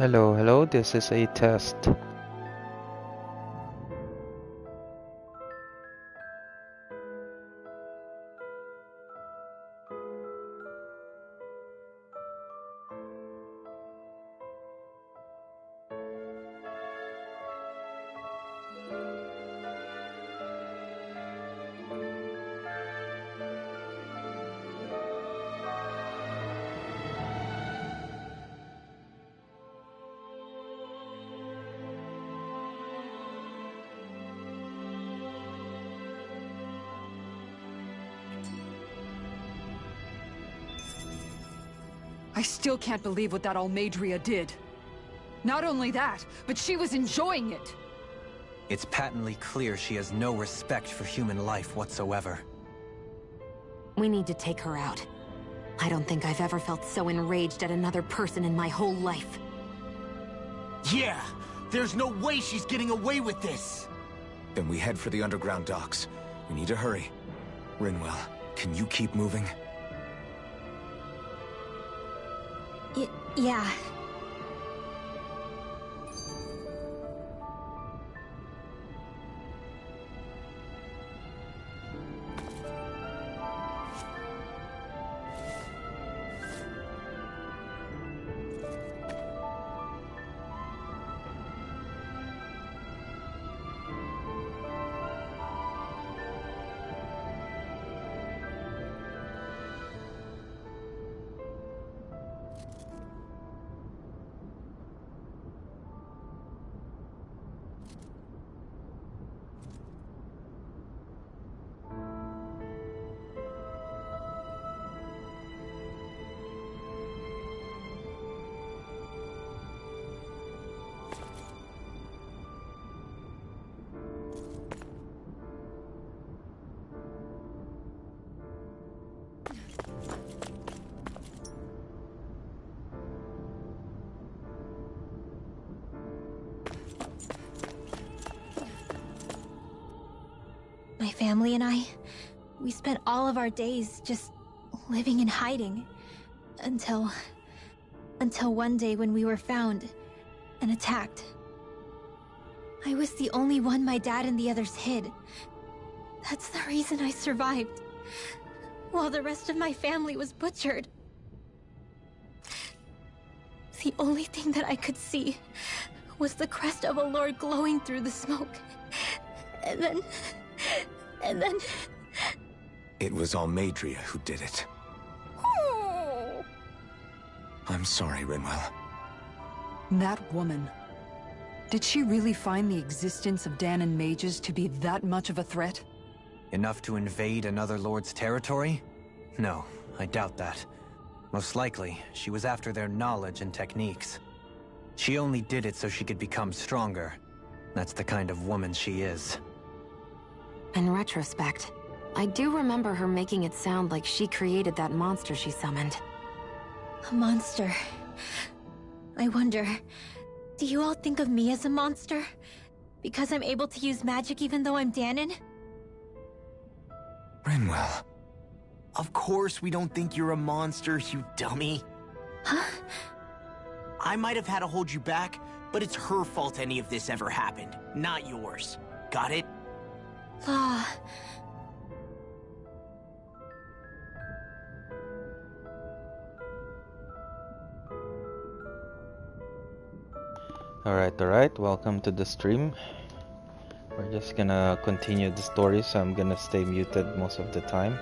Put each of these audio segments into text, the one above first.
Hello, hello, this is a test. I still can't believe what that Almeida did. Not only that, but she was enjoying it. It's patently clear she has no respect for human life whatsoever. We need to take her out. I don't think I've ever felt so enraged at another person in my whole life. Yeah! There's no way she's getting away with this! Then we head for the underground docks. We need to hurry. Rinwell, can you keep moving? Yeah. My family and I, we spent all of our days just living in hiding. Until one day when we were found and attacked. I was the only one my dad and the others hid. That's the reason I survived. While the rest of my family was butchered. The only thing that I could see was the crest of a lord glowing through the smoke. And then... It was Almeida who did it. I'm sorry, Rinwell. That woman. Did she really find the existence of Dahnan mages to be that much of a threat? Enough to invade another lord's territory? No, I doubt that. Most likely, she was after their knowledge and techniques. She only did it so she could become stronger. That's the kind of woman she is. In retrospect, I do remember her making it sound like she created that monster she summoned. A monster. I wonder, do you all think of me as a monster? Because I'm able to use magic even though I'm Dahnan? Rinwell. Of course we don't think you're a monster, you dummy. Huh? I might have had to hold you back, but it's her fault any of this ever happened, not yours. Got it? Law. Alright, welcome to the stream. We're just gonna continue the story, so I'm gonna stay muted most of the time.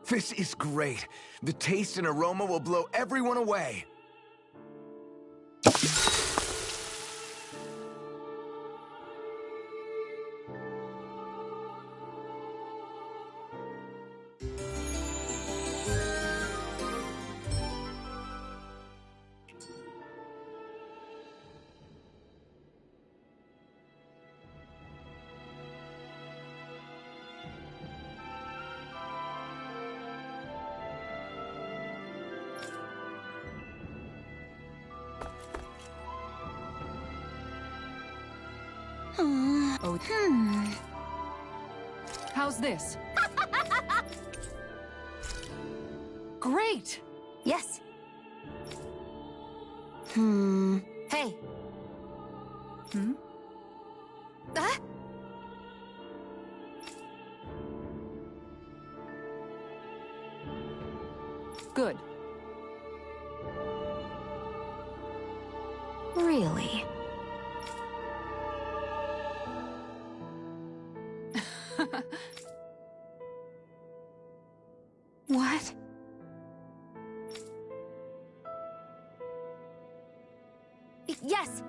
This is great. The taste and aroma will blow everyone away. Oh. How's this? Great! Yes. Hey. Ah? Good. Really? What? Yes!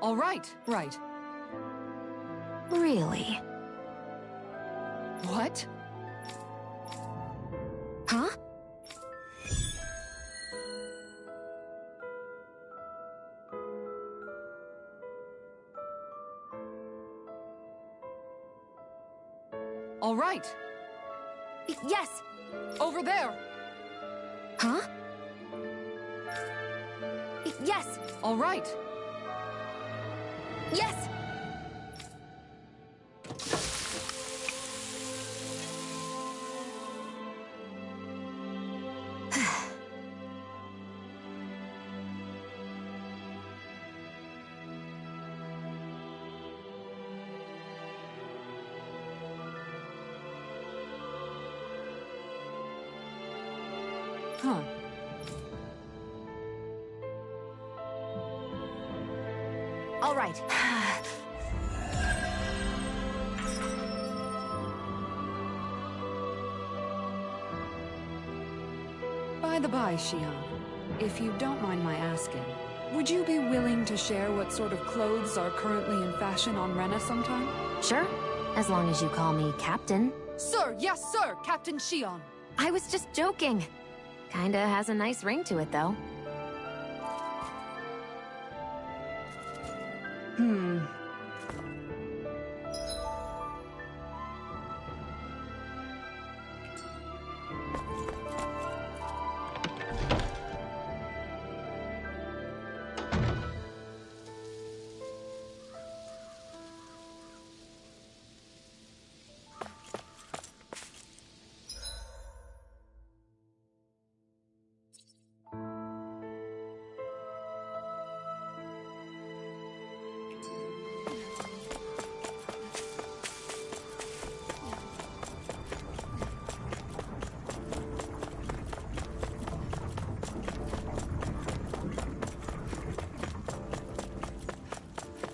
All right, right. Really? What? Huh? All right. Yes! Over there. Huh? Yes! All right. Yes! Huh. All right. By the by, Xion, if you don't mind my asking, would you be willing to share what sort of clothes are currently in fashion on Rena sometime? Sure, as long as you call me Captain. Sir, yes, sir, Captain Xion. I was just joking. Kinda has a nice ring to it, though.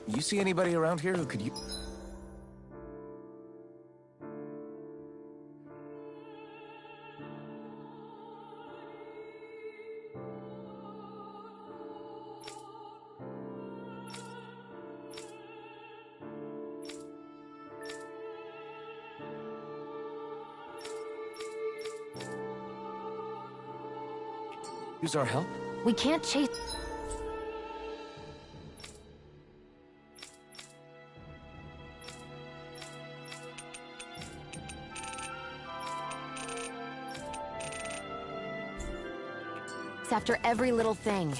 You see anybody around here who could use our help? We can't chase... It's after every little thing.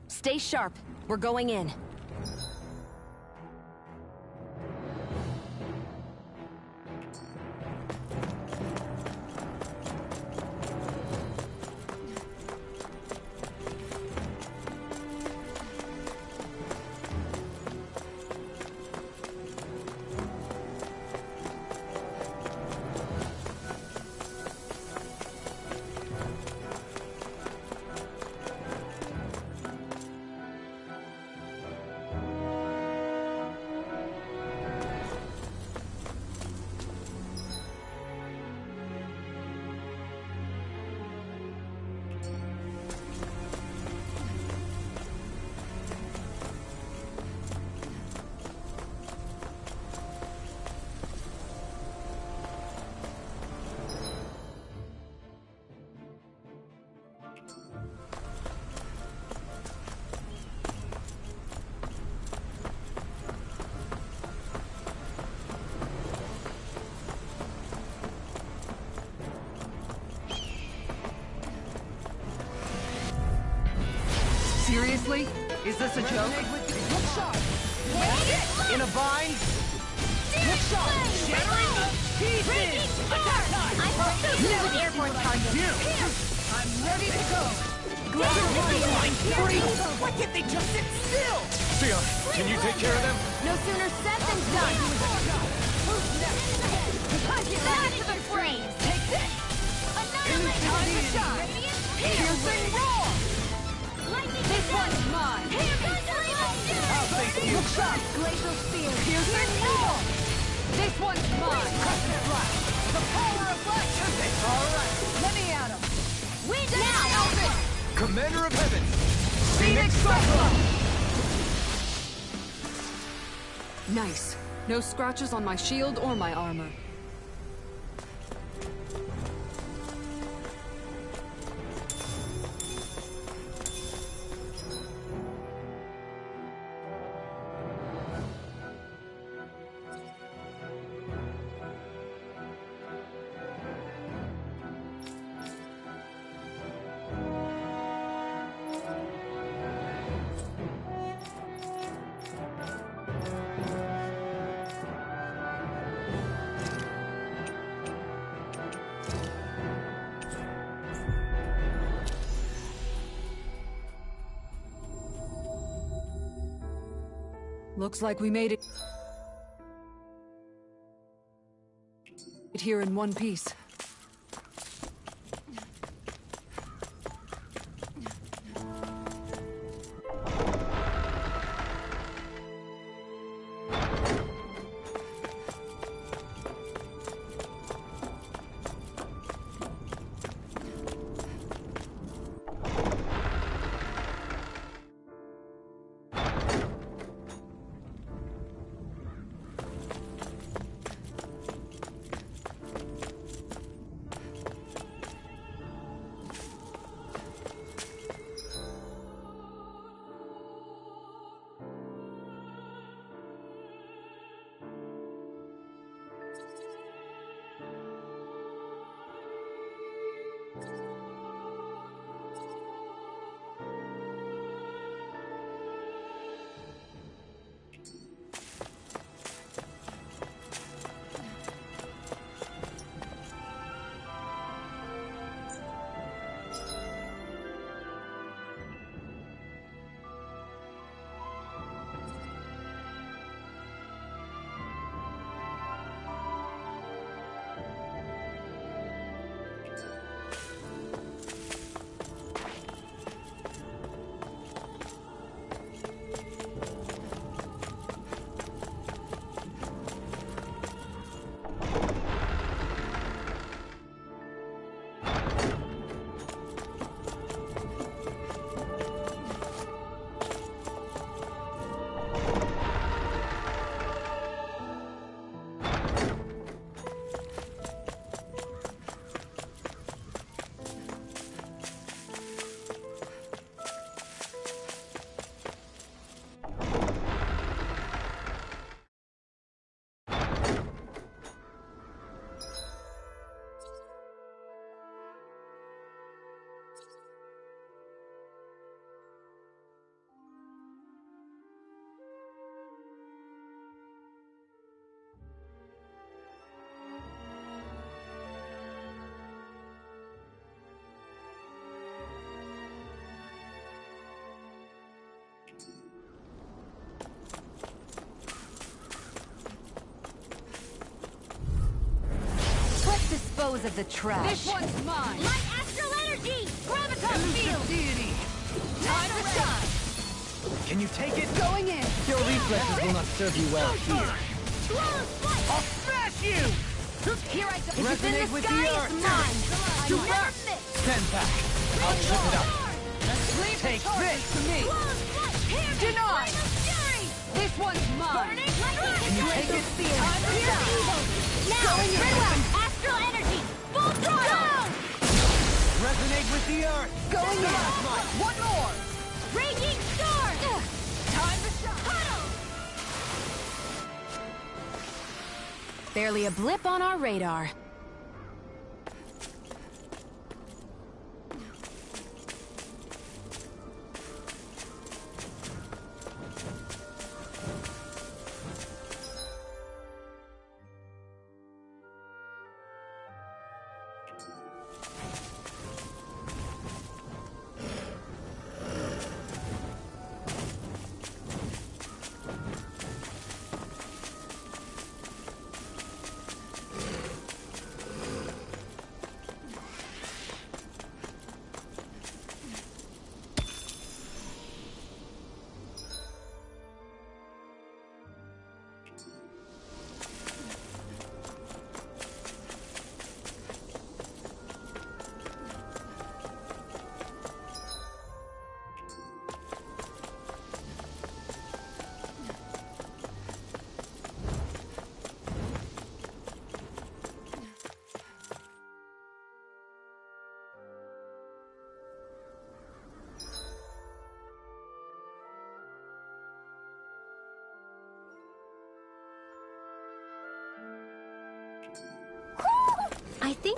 Stay sharp. We're going in. Seriously? Is this a joke? Look sharp! In a bind? Look sharp! Shattering the pieces! Attack time! I'm also good with airborne targets. I'm ready to go! Why can't they just sit still? Sion, can you take care of them? No sooner said than done. Back to the frame. Take this! Another Time to shine! Piercing roar! This one's mine! I'll thank you! Look sharp! Glacial spear! Piercing roar! This one's mine! Crescent blast! The power of light! Alright, let me at him! Now! Commander of Heaven! Phoenix Cyclone! Nice. No scratches on my shield or my armor. Looks like we made it here in one piece. Dispose of the trash. This one's mine! My astral energy! Graviton field! Deity! Time to shine! Can you take it? Going in! Your reflexes will not serve you well here. I'll smash you! Here I go! Resonate with the earth! Mine! Too Never fast! miss! Stand back! I'll trip it up! Leave Take the charges this! to me! Denied! This one's mine! Can you take it? Time to shine! Now! Rinwell! Astral energy! Full throttle! Resonate with the earth! Going in! One more! Raging storm! Time to shine! Barely a blip on our radar.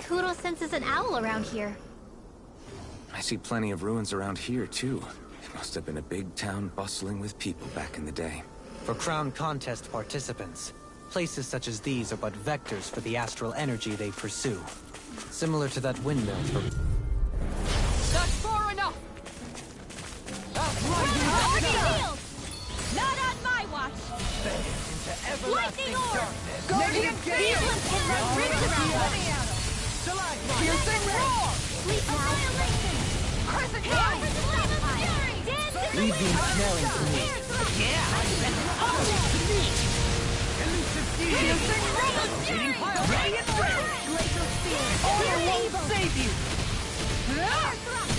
Kuro senses an owl around here. I see plenty of ruins around here, too. It must have been a big town bustling with people back in the day. For Crown Contest participants, places such as these are but vectors for the astral energy they pursue. Similar to that windmill for... That's far enough! Not on my watch! Lightning orb! Guardian These ones can run rings around us! Piercing roar! Sleep annihilation! Crescent Rise! Line! Leave the ensnaring to me. Piercing roar! Order won't save you!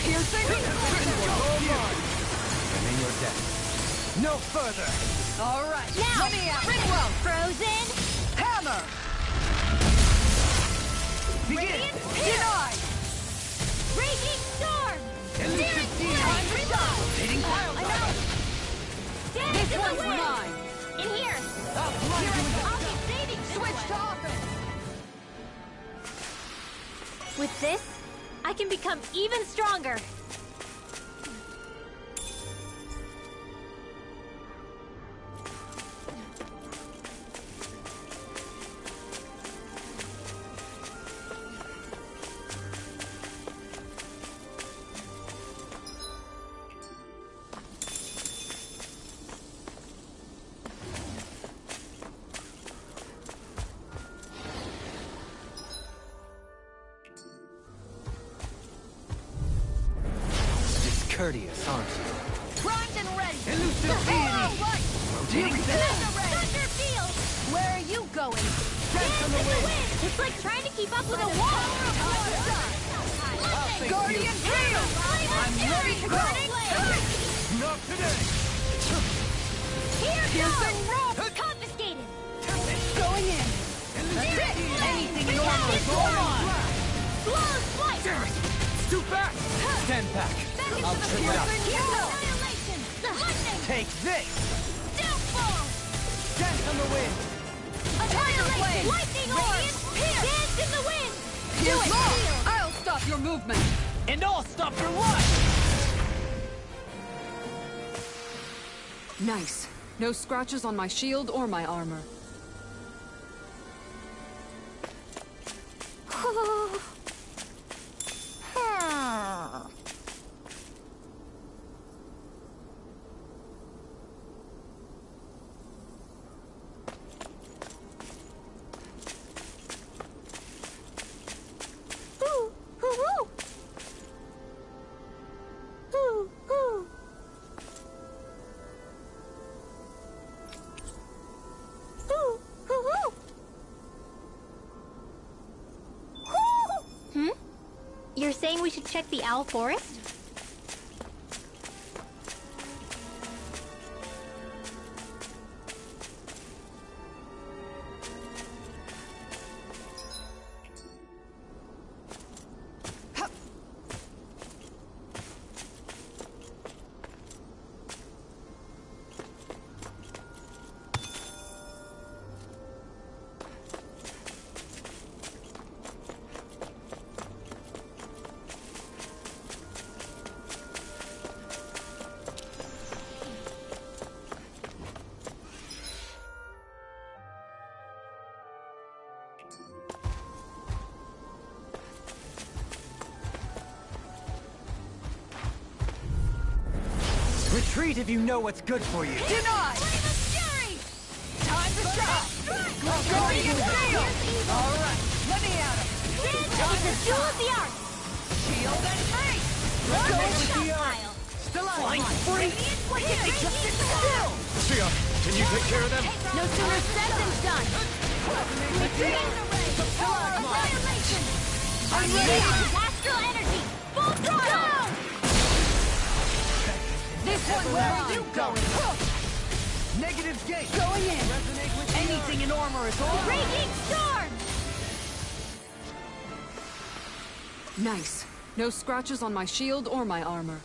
Piercing And in your death. No further! All right, Now, let me out! Ringwell! Frozen! Hammer! Radiant Denied! Raging storm! Time to shine! I'm out! Dance This in the one's wind! mine! In here! I'll keep saving this Switch to one. offense! With this, I can become even stronger. Discourteous, aren't you? Primed and ready! Elusive deity! Rotating Thunder field! Where are you going? Dance in the wind! It's like trying to keep up with a wall! Guardian field! I'm ready to go! Not today! Here Piercing roar! Confiscated! Going in! Anything in order is going on! Flawless flight! Too fast! Stand back! I'll trip it up. Annihilation! Lightning! Take this! Downfall! Dance on the wind! Annihilation! Lightning orb! Dance in the wind! Do it! I'll stop your movement! And I'll stop your life! Nice. No scratches on my shield or my armor. You're saying we should check the owl forest? Retreat if you know what's good for you. Denied! Fury! Time to shine! Guardian field! All right, let me at him! It's a duel of the arts! Shield and face! Go with the pile! Flying free! Sia, can you take care of them? No sooner said than done! Retreat! Annihilation! I'm ready! Astral energy! Full throttle! This one, where are you going? Negative gate! Going in! Resonate with Anything in armor is all right! Raging storm! Nice. No scratches on my shield or my armor.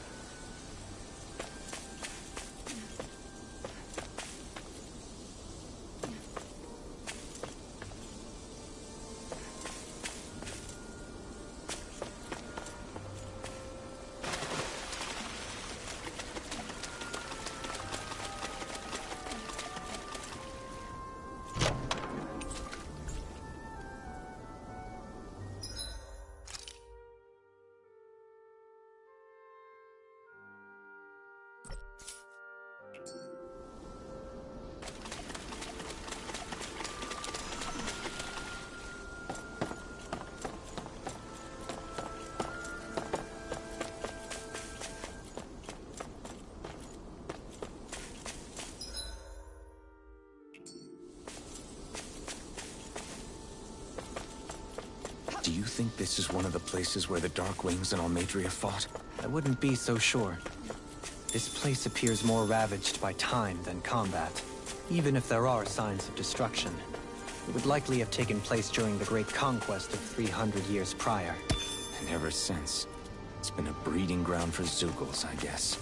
Do you think this is one of the places where the Dark Wings and Almeida fought? I wouldn't be so sure. This place appears more ravaged by time than combat. Even if there are signs of destruction, it would likely have taken place during the Great Conquest of 300 years prior. And ever since, it's been a breeding ground for Zeugles, I guess.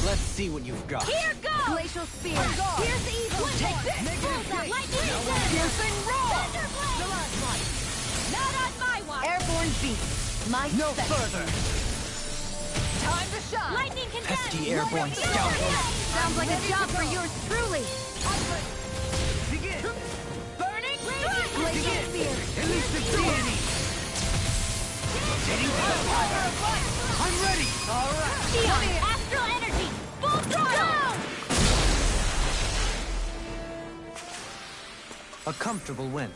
Let's see what you've got. Here goes! Glacial Spear! Here's the evil! Take this! Hold that lightning! Piercing roar! Not on my watch! Airborne beast! My No special. further! Time to shine! Lightning condemned! Pesky airborne scoundrel! Sounds like a job for yours truly! Begin! Burning Glacial Begin! Spear! Elusive deity! I'm ready! Alright! Neon! Astral energy! Full throttle! A comfortable win.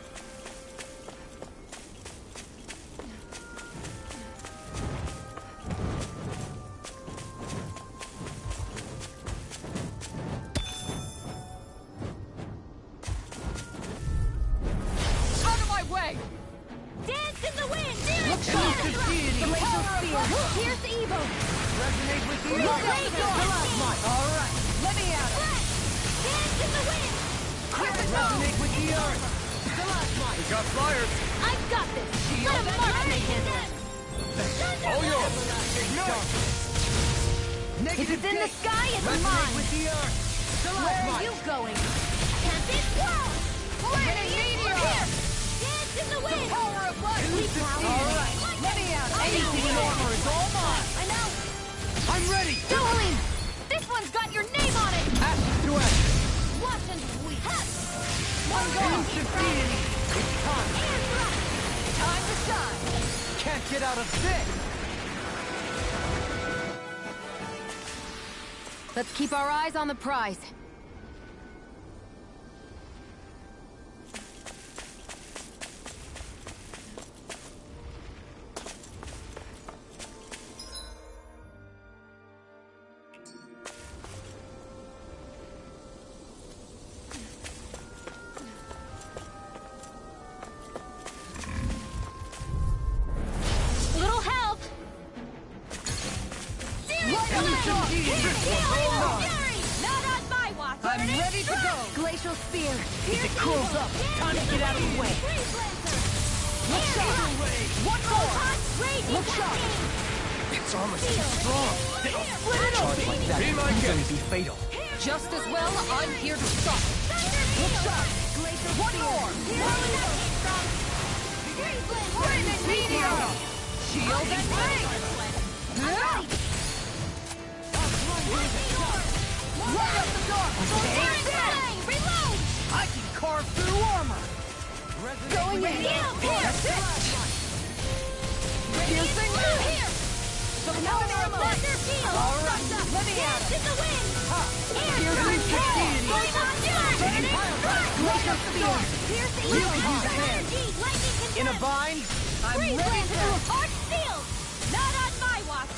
Out of my way! Dance in the wind! Elusive deity! Glacial Spear! Here's evil! Resonate with the Look, Alright, let me at it! Dance in the wind! Resonate with the earth! We got flyers! I've got this! Let a marksman handle it! All yours! Ignite! If it's in the sky, it's Resonate mine! with the earth! Where are you going? Tempest World! Flaming meteor! Here! Dance in the wind! Power of light! Alright, let me at it! Anything in armor is all mine! I know! I'm ready! Dueling! This one's got your name on it! Ashes to ashes! Watch and weep! One elusive deity! It's time! Air thrust! Time to shine! Can't get out of this! Let's keep our eyes on the prize. Little help! Elusive deity! Not on my watch! I'm ready to go! Glacial Spear! If it cools up, time to get out of the way! Look sharp! One more! Look sharp! Its armor's too strong! Charge like that could easily be fatal. Just as well, I'm here to stop it! Look sharp! One more! Flaming meteor! Shield and ring! Alright! Light up the dark! Reload! I can carve through armor! Going in! Piercing Here! All right, let me at it! Piercing succeeded! Light up the dark! In a bind, I'm ready to... Not on my watch!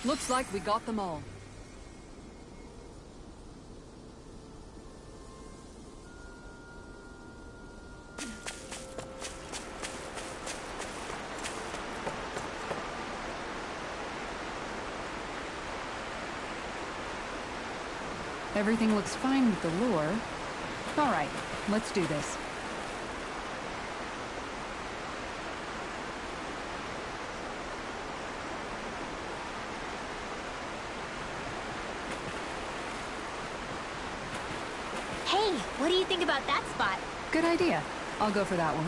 Looks like we got them all. Everything looks fine with the lure. All right, let's do this. Hey, what do you think about that spot? Good idea. I'll go for that one.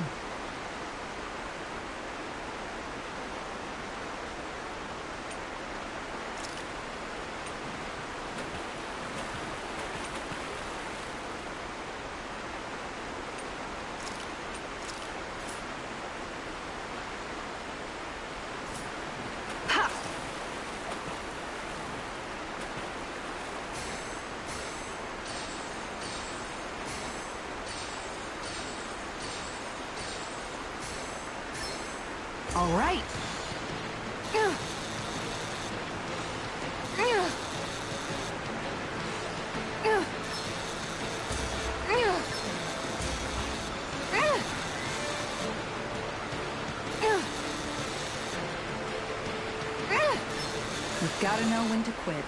All right. You've got to know when to quit.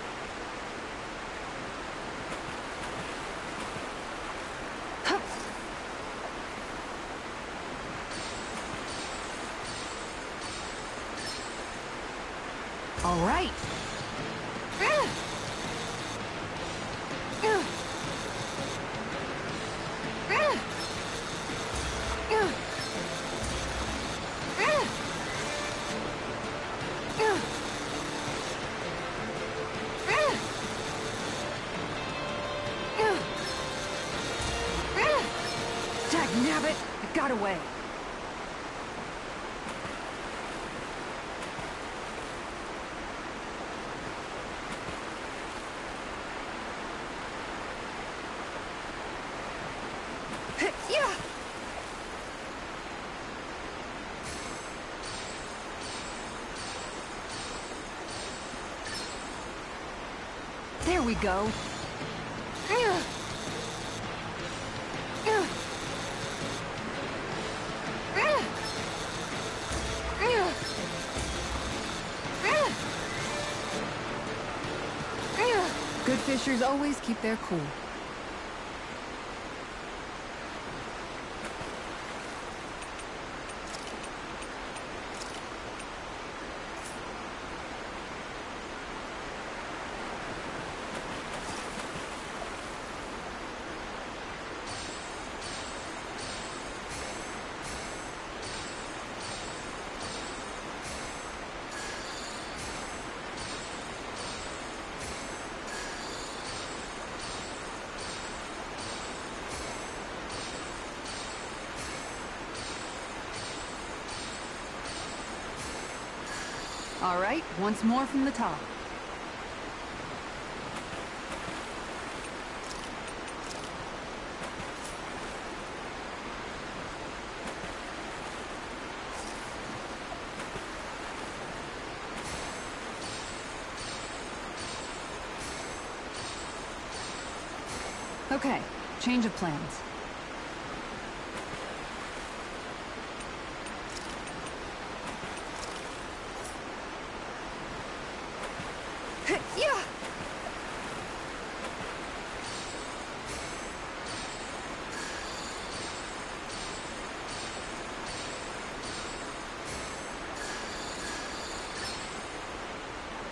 All right. Dagnabbit! It got away. There we go. Good fishers always keep their cool. All right, once more from the top. Okay, change of plans.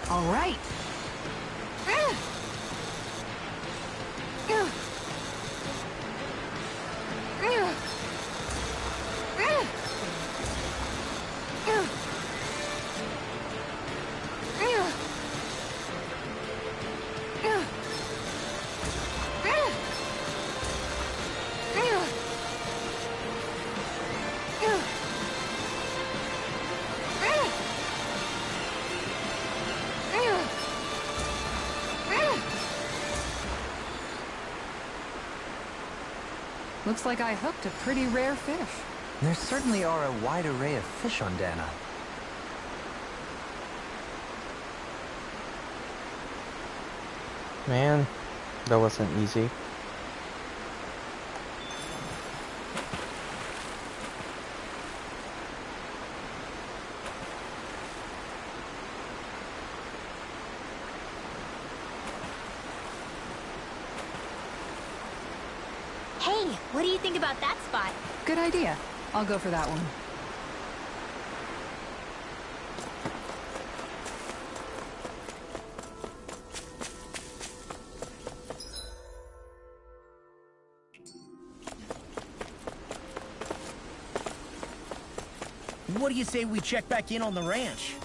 All right. Looks like I hooked a pretty rare fish. There certainly are a wide array of fish on Dahna. Man, that wasn't easy. Hey, what do you think about that spot? Good idea. I'll go for that one. What do you say we check back in on the ranch?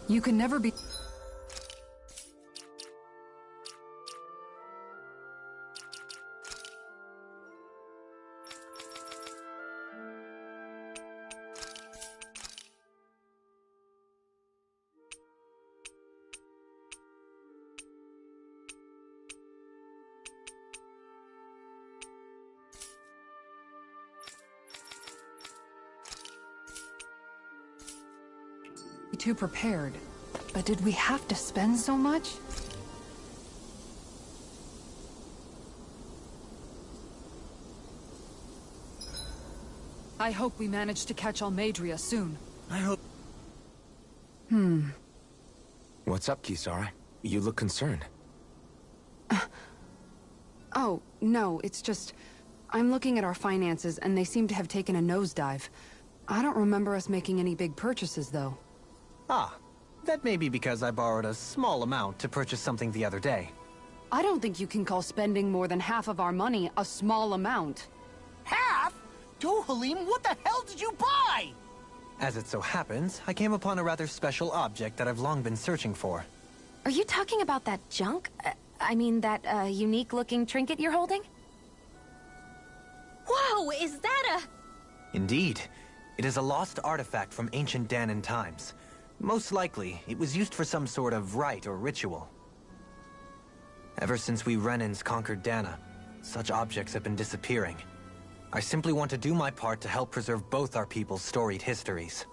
You can never be... too prepared. But did we have to spend so much? I hope we manage to catch Almeida soon. I hope... What's up, Kisara? You look concerned. Oh, no, it's just... I'm looking at our finances and they seem to have taken a nosedive. I don't remember us making any big purchases, though. Ah, that may be because I borrowed a small amount to purchase something the other day. I don't think you can call spending more than half of our money a small amount. Half? Dohalim, what the hell did you buy? As it so happens, I came upon a rather special object that I've long been searching for. Are you talking about that junk? I mean, that unique-looking trinket you're holding? Whoa, is that a... Indeed. It is a lost artifact from ancient Dahnan times. Most likely, it was used for some sort of rite or ritual. Ever since we Renans conquered Dahna, such objects have been disappearing. I simply want to do my part to help preserve both our people's storied histories.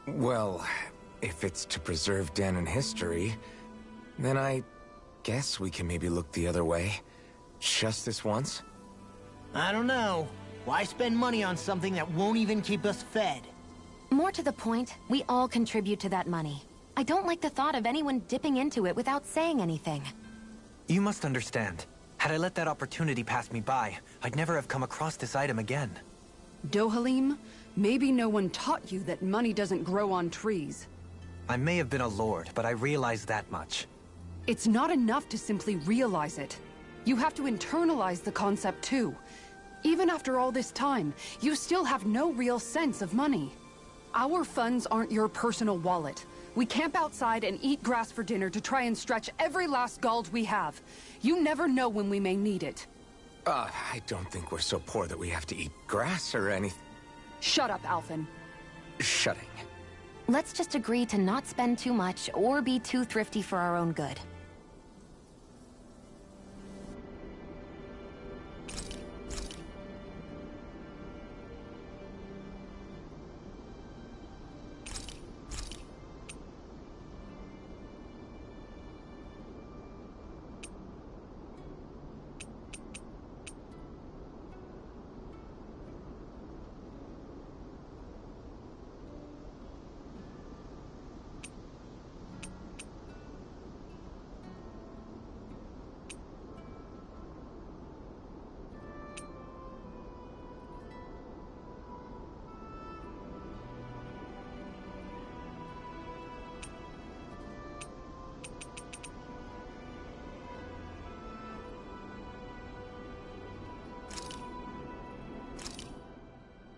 Well, if it's to preserve Dahnan history, then I guess we can maybe look the other way. Just this once? I don't know. Why spend money on something that won't even keep us fed? More to the point, we all contribute to that money. I don't like the thought of anyone dipping into it without saying anything. You must understand. Had I let that opportunity pass me by, I'd never have come across this item again. Dohalim, maybe no one taught you that money doesn't grow on trees. I may have been a lord, but I realize that much. It's not enough to simply realize it. You have to internalize the concept too. Even after all this time, you still have no real sense of money. Our funds aren't your personal wallet. We camp outside and eat grass for dinner to try and stretch every last gold we have. You never know when we may need it. I don't think we're so poor that we have to eat grass or anything. Shut up, Alphen. Shutting. Let's just agree to not spend too much or be too thrifty for our own good.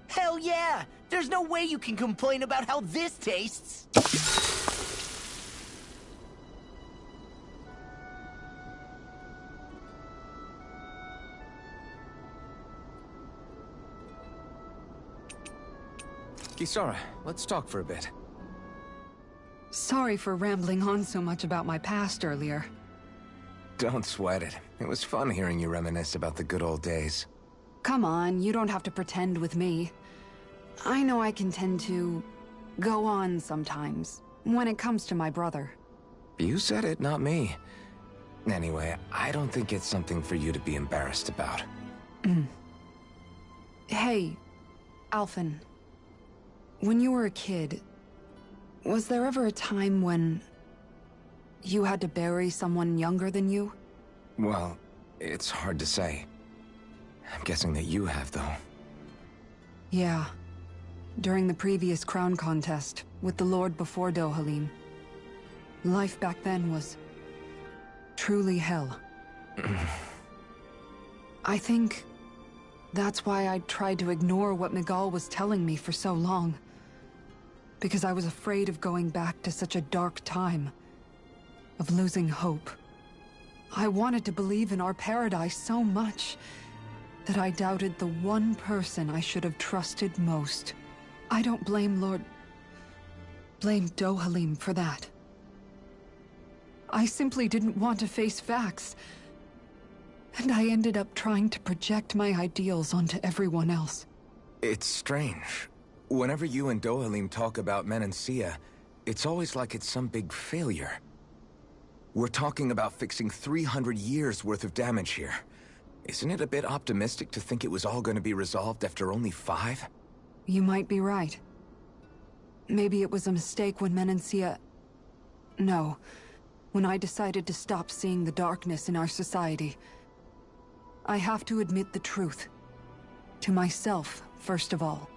Hell yeah! There's no way you can complain about how this tastes! Kisara, let's talk for a bit. Sorry for rambling on so much about my past earlier. Don't sweat it. It was fun hearing you reminisce about the good old days. Come on, you don't have to pretend with me. I know I can tend to go on sometimes, when it comes to my brother. You said it, not me. Anyway, I don't think it's something for you to be embarrassed about. Hey, Alphen. When you were a kid, was there ever a time when you had to bury someone younger than you? Well, it's hard to say. I'm guessing that you have, though. Yeah. During the previous crown contest, with the Lord before Dohalim. Life back then was truly hell. I think that's why I tried to ignore what Miguel was telling me for so long. Because I was afraid of going back to such a dark time. Of losing hope. I wanted to believe in our paradise so much that I doubted the one person I should have trusted most. I don't blame blame Dohalim for that. I simply didn't want to face facts. And I ended up trying to project my ideals onto everyone else. It's strange. Whenever you and Dohalim talk about Menancia, it's always like it's some big failure. We're talking about fixing 300 years worth of damage here. Isn't it a bit optimistic to think it was all going to be resolved after only 5? You might be right. Maybe it was a mistake when Menancia... No. When I decided to stop seeing the darkness in our society. I have to admit the truth. To myself, first of all.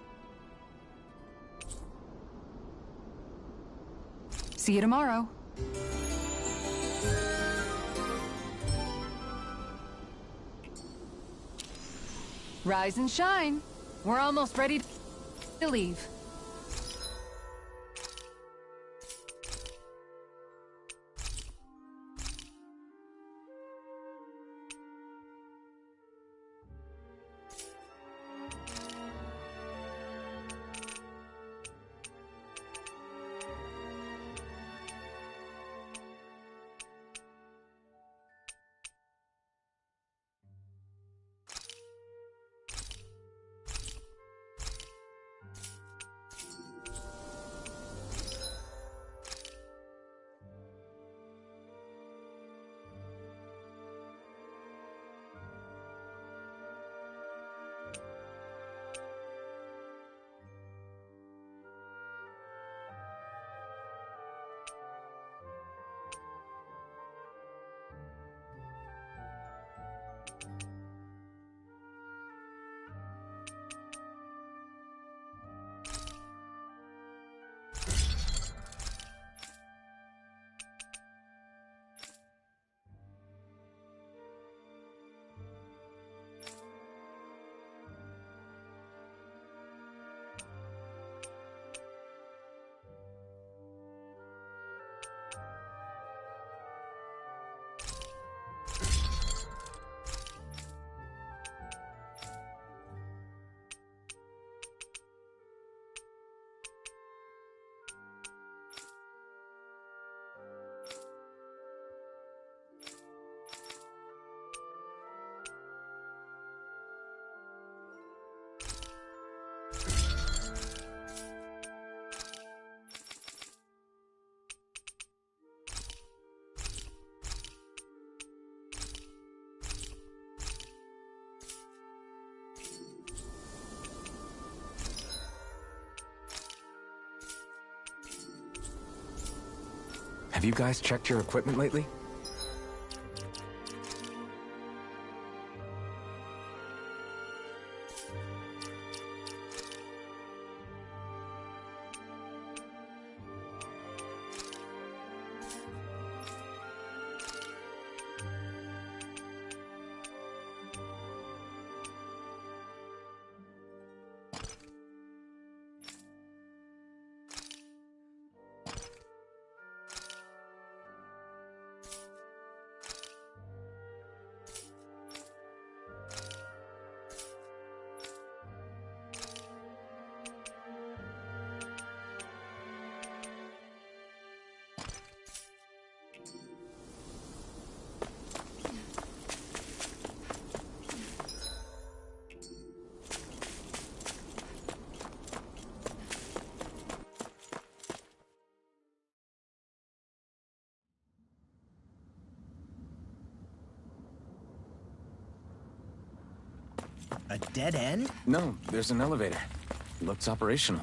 See you tomorrow. Rise and shine. We're almost ready to leave. Have you guys checked your equipment lately? A dead end? No, there's an elevator. Looks operational.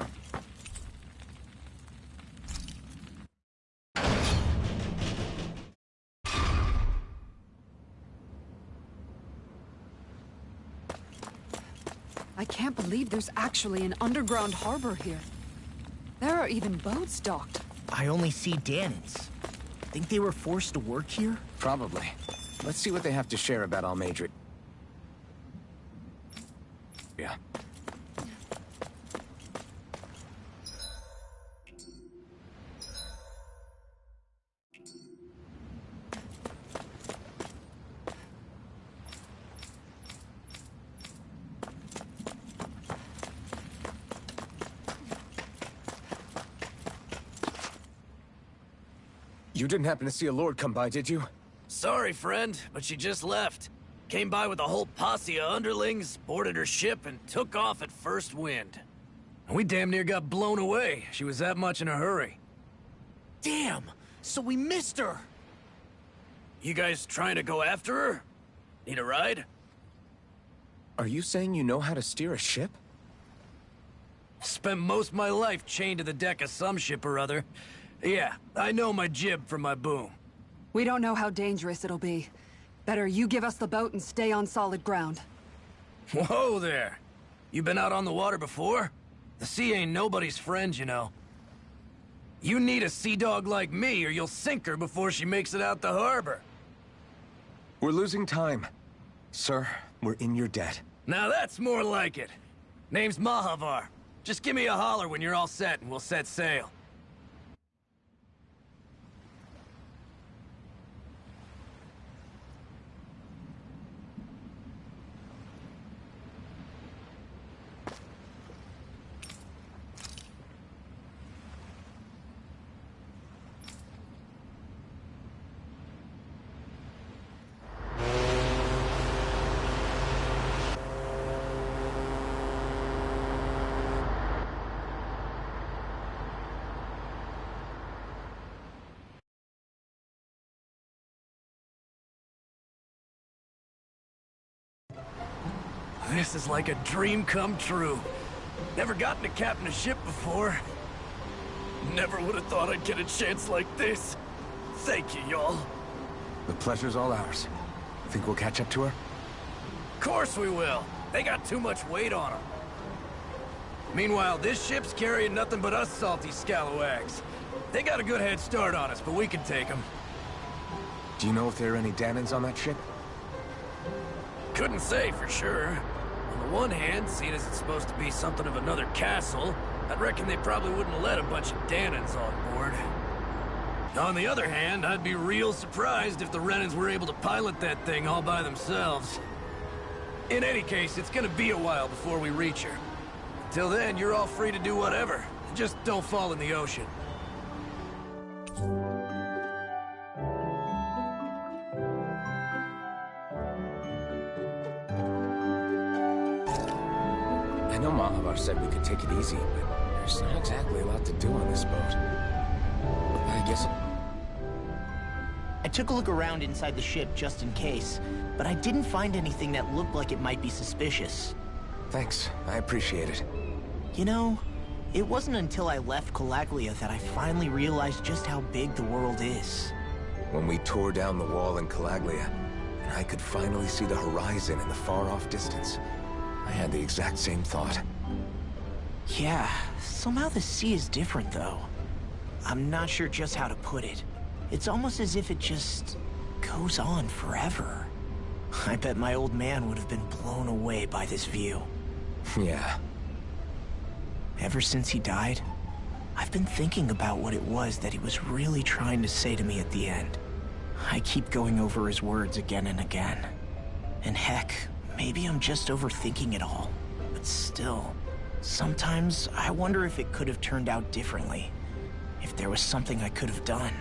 I can't believe there's actually an underground harbor here. There are even boats docked. I only see Dahnans. Think they were forced to work here? Probably. Let's see what they have to share about Almeida. Yeah. You didn't happen to see a lord come by, did you? Sorry, friend, but she just left. Came by with a whole posse of underlings, boarded her ship, and took off at first wind. We damn near got blown away. She was that much in a hurry. Damn! So we missed her! You guys trying to go after her? Need a ride? Are you saying you know how to steer a ship? Spent most of my life chained to the deck of some ship or other. Yeah, I know my jib from my boom. We don't know how dangerous it'll be. Better you give us the boat and stay on solid ground. Whoa there! You been out on the water before? The sea ain't nobody's friend, you know. You need a sea dog like me, or you'll sink her before she makes it out the harbor. We're losing time. Sir, we're in your debt. Now that's more like it. Name's Mahavar. Just give me a holler when you're all set and we'll set sail. This is like a dream come true. Never gotten to captain a ship before. Never would have thought I'd get a chance like this. Thank you, y'all. The pleasure's all ours. Think we'll catch up to her? Of course we will. They got too much weight on them. Meanwhile, this ship's carrying nothing but us salty scalawags. They got a good head start on us, but we can take them. Do you know if there are any Dahnans on that ship? Couldn't say for sure. On the one hand, seeing as it's supposed to be something of another castle, I'd reckon they probably wouldn't let a bunch of Dahnans on board. On the other hand, I'd be real surprised if the Renans were able to pilot that thing all by themselves. In any case, it's gonna be a while before we reach her. Till then, you're all free to do whatever. Just don't fall in the ocean. I know Mahavar said we could take it easy, but there's not exactly a lot to do on this boat. I guess... I took a look around inside the ship just in case, but I didn't find anything that looked like it might be suspicious. Thanks, I appreciate it. You know, It wasn't until I left Calaglia that I finally realized just how big the world is. When we tore down the wall in Calaglia, and I could finally see the horizon in the far-off distance, I had the exact same thought. Yeah, somehow the sea is different though. I'm not sure just how to put it. It's almost as if it just goes on forever. I bet my old man would have been blown away by this view. Yeah. Ever since he died, I've been thinking about what it was that he was really trying to say to me at the end. I keep going over his words again and again. And heck, maybe I'm just overthinking it all. But still, sometimes I wonder if it could have turned out differently. If there was something I could have done.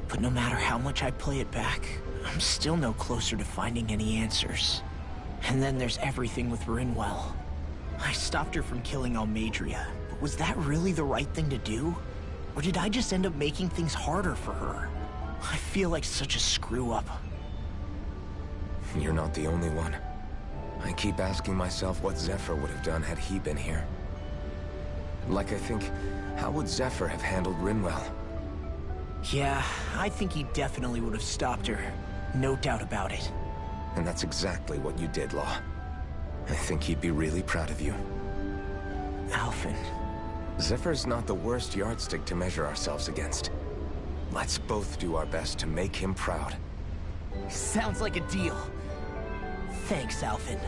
But no matter how much I play it back, I'm still no closer to finding any answers. And then there's everything with Rinwell. I stopped her from killing Almeida, but was that really the right thing to do? Or did I just end up making things harder for her? I feel like such a screw-up. You're not the only one. I keep asking myself what Zephyr would have done had he been here. Like, I think, how would Zephyr have handled Rinwell? Yeah, I think he definitely would have stopped her. No doubt about it. And that's exactly what you did, Law. I think he'd be really proud of you. Alphen. Zephyr's not the worst yardstick to measure ourselves against. Let's both do our best to make him proud. Sounds like a deal. Thanks, Alphen.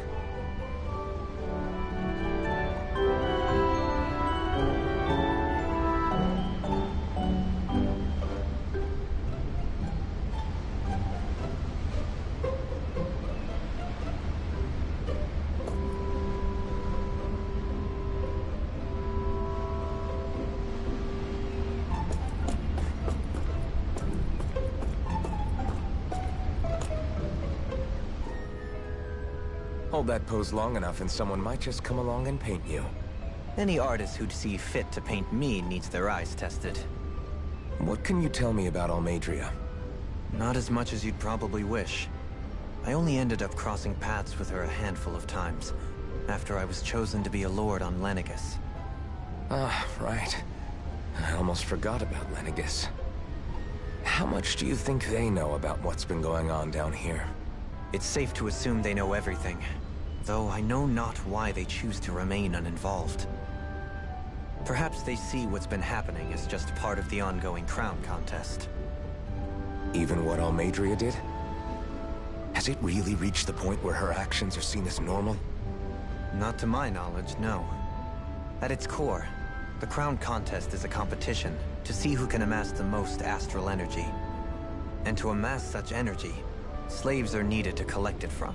Hold that pose long enough and someone might just come along and paint you. Any artist who'd see fit to paint me needs their eyes tested. What can you tell me about Almeida? Not as much as you'd probably wish. I only ended up crossing paths with her a handful of times, after I was chosen to be a lord on Lenegus. Ah, right. I almost forgot about Lenegus. How much do you think they know about what's been going on down here? It's safe to assume they know everything, though I know not why they choose to remain uninvolved. Perhaps they see what's been happening as just part of the ongoing crown contest. Even what Almeida did? Has it really reached the point where her actions are seen as normal? Not to my knowledge, no. At its core, the crown contest is a competition to see who can amass the most astral energy. And to amass such energy, slaves are needed to collect it from.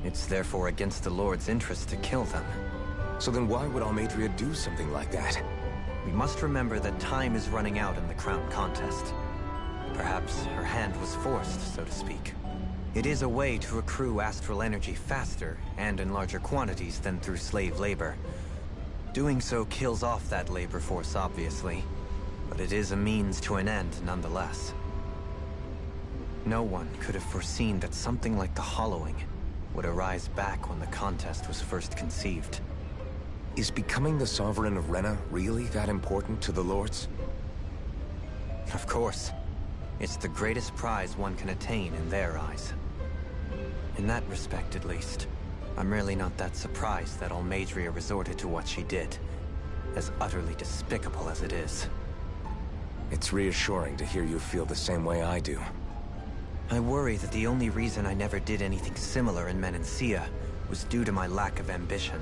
It's therefore against the Lord's interest to kill them. So then why would Almeida do something like that? We must remember that time is running out in the crown contest. Perhaps her hand was forced, so to speak. It is a way to accrue astral energy faster and in larger quantities than through slave labor. Doing so kills off that labor force, obviously, but it is a means to an end nonetheless. No one could have foreseen that something like the Hollowing would arise back when the contest was first conceived. Is becoming the Sovereign of Rena really that important to the Lords? Of course. It's the greatest prize one can attain in their eyes. In that respect, at least, I'm really not that surprised that Almeida resorted to what she did, as utterly despicable as it is. It's reassuring to hear you feel the same way I do. I worry that the only reason I never did anything similar in Menancia was due to my lack of ambition.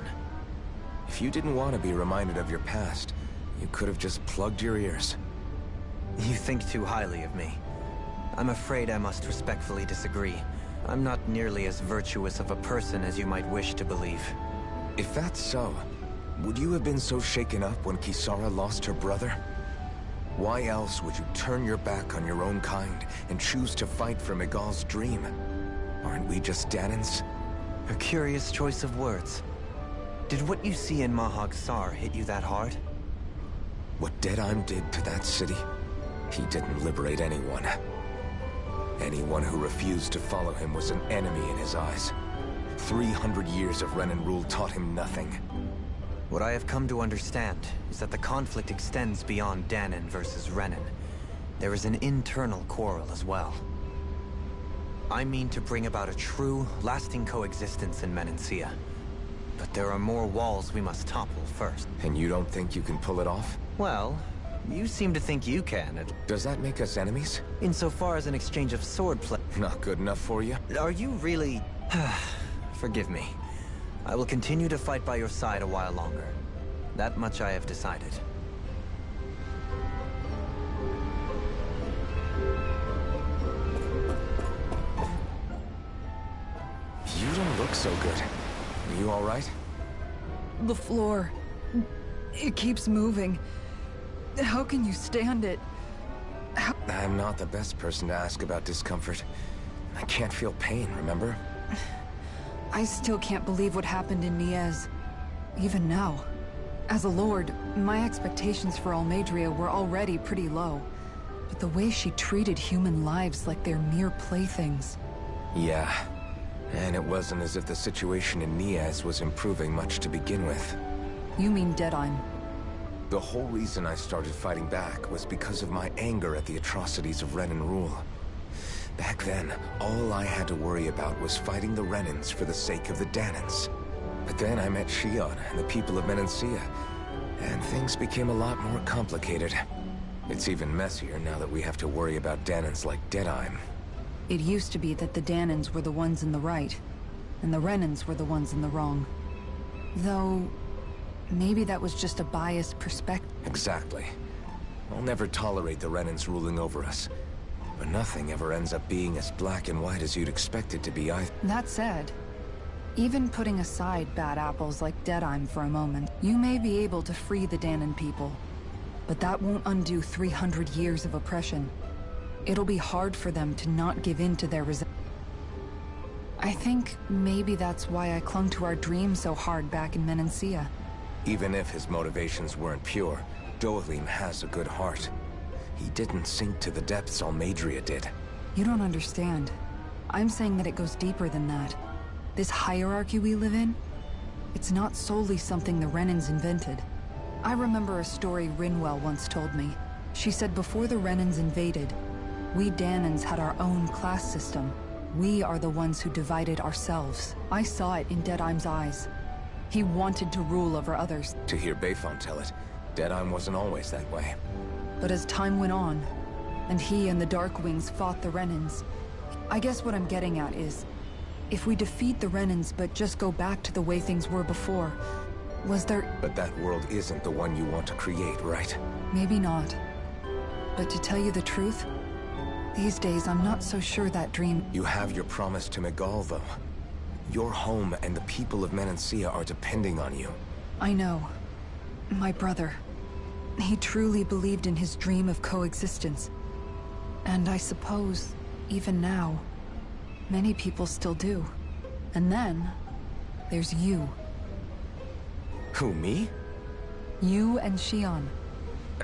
If you didn't want to be reminded of your past, you could have just plugged your ears. You think too highly of me. I'm afraid I must respectfully disagree. I'm not nearly as virtuous of a person as you might wish to believe. If that's so, would you have been so shaken up when Kisara lost her brother? Why else would you turn your back on your own kind and choose to fight for Miguel's dream? Aren't we just Dahnans? A curious choice of words. Did what you see in Mahag Sar hit you that hard? What Deadheim did to that city, he didn't liberate anyone. Anyone who refused to follow him was an enemy in his eyes. 300 years of Renan rule taught him nothing. What I have come to understand is that the conflict extends beyond Dahnan versus Renan. There is an internal quarrel as well. I mean to bring about a true, lasting coexistence in Menancia. But there are more walls we must topple first. And you don't think you can pull it off? Well, you seem to think you can. Does that make us enemies? Insofar as an exchange of swordplay. Not good enough for you? Are you really... Forgive me. I will continue to fight by your side a while longer. That much I have decided. You don't look so good. Are you all right? The floor. It keeps moving. How can you stand it? I'm not the best person to ask about discomfort. I can't feel pain, remember? I still can't believe what happened in Niez. Even now. As a lord, my expectations for Almeida were already pretty low. But the way she treated human lives like they're mere playthings. Yeah. And it wasn't as if the situation in Niez was improving much to begin with. You mean Dahnans? The whole reason I started fighting back was because of my anger at the atrocities of Renan rule. Back then, all I had to worry about was fighting the Renans for the sake of the Dahnans. But then I met Shion and the people of Menancia, and things became a lot more complicated. It's even messier now that we have to worry about Dahnans like Deadheim. It used to be that the Dahnans were the ones in the right, and the Renans were the ones in the wrong. Though, maybe that was just a biased perspective. Exactly. I'll never tolerate the Renans ruling over us. But nothing ever ends up being as black and white as you'd expect it to be either. That said, even putting aside bad apples like Deadheim for a moment, you may be able to free the Dahnan people. But that won't undo 300 years of oppression. It'll be hard for them to not give in to their resentment. I think maybe that's why I clung to our dream so hard back in Menancia. Even if his motivations weren't pure, Dohalim has a good heart. He didn't sink to the depths Almeida did. You don't understand. I'm saying that it goes deeper than that. This hierarchy we live in, it's not solely something the Renans invented. I remember a story Rinwell once told me. She said before the Renans invaded, we Dahnans had our own class system. We are the ones who divided ourselves. I saw it in Deadheim's eyes. He wanted to rule over others. To hear Bayfon tell it, Deadheim wasn't always that way. But as time went on, and he and the Darkwings fought the Renans, I guess what I'm getting at is, if we defeat the Renans but just go back to the way things were before, was there... But that world isn't the one you want to create, right? Maybe not. But to tell you the truth, these days I'm not so sure that dream... You have your promise to Megal, though. Your home and the people of Menancia are depending on you. I know. My brother. He truly believed in his dream of coexistence. And I suppose, even now, many people still do. And then, there's you. Who, me? You and Shion.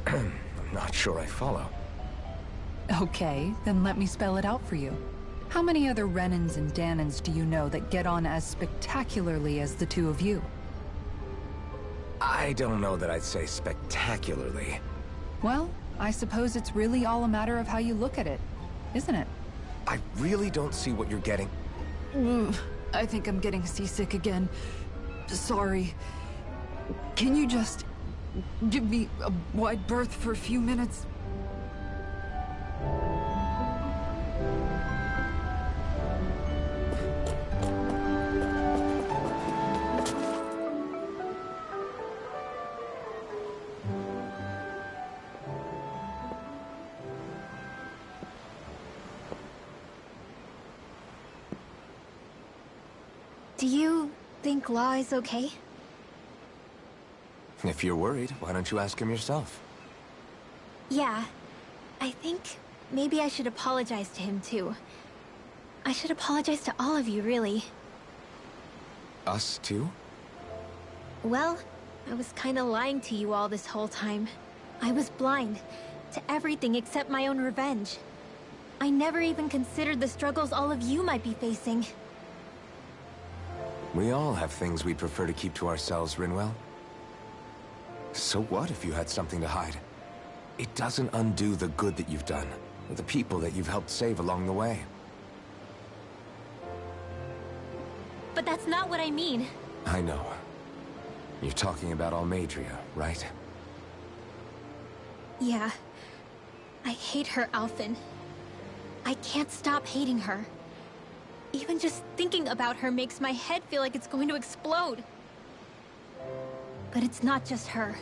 I'm not sure I follow. Okay, then let me spell it out for you. How many other Renans and Dahnans do you know that get on as spectacularly as the two of you? I don't know that I'd say spectacularly. Well, I suppose it's really all a matter of how you look at it, isn't it? I really don't see what you're getting. I think I'm getting seasick again. Sorry. Can you just give me a wide berth for a few minutes? Do you think Law is okay? If you're worried, why don't you ask him yourself? Yeah. I think maybe I should apologize to him too. I should apologize to all of you, really. Us too? Well, I was kinda lying to you all this whole time. I was blind to everything except my own revenge. I never even considered the struggles all of you might be facing. We all have things we'd prefer to keep to ourselves, Rinwell. So what if you had something to hide? It doesn't undo the good that you've done, or the people that you've helped save along the way. But that's not what I mean. I know. You're talking about Almeida, right? Yeah. I hate her, Alphen. I can't stop hating her. Even just thinking about her makes my head feel like it's going to explode. But it's not just her.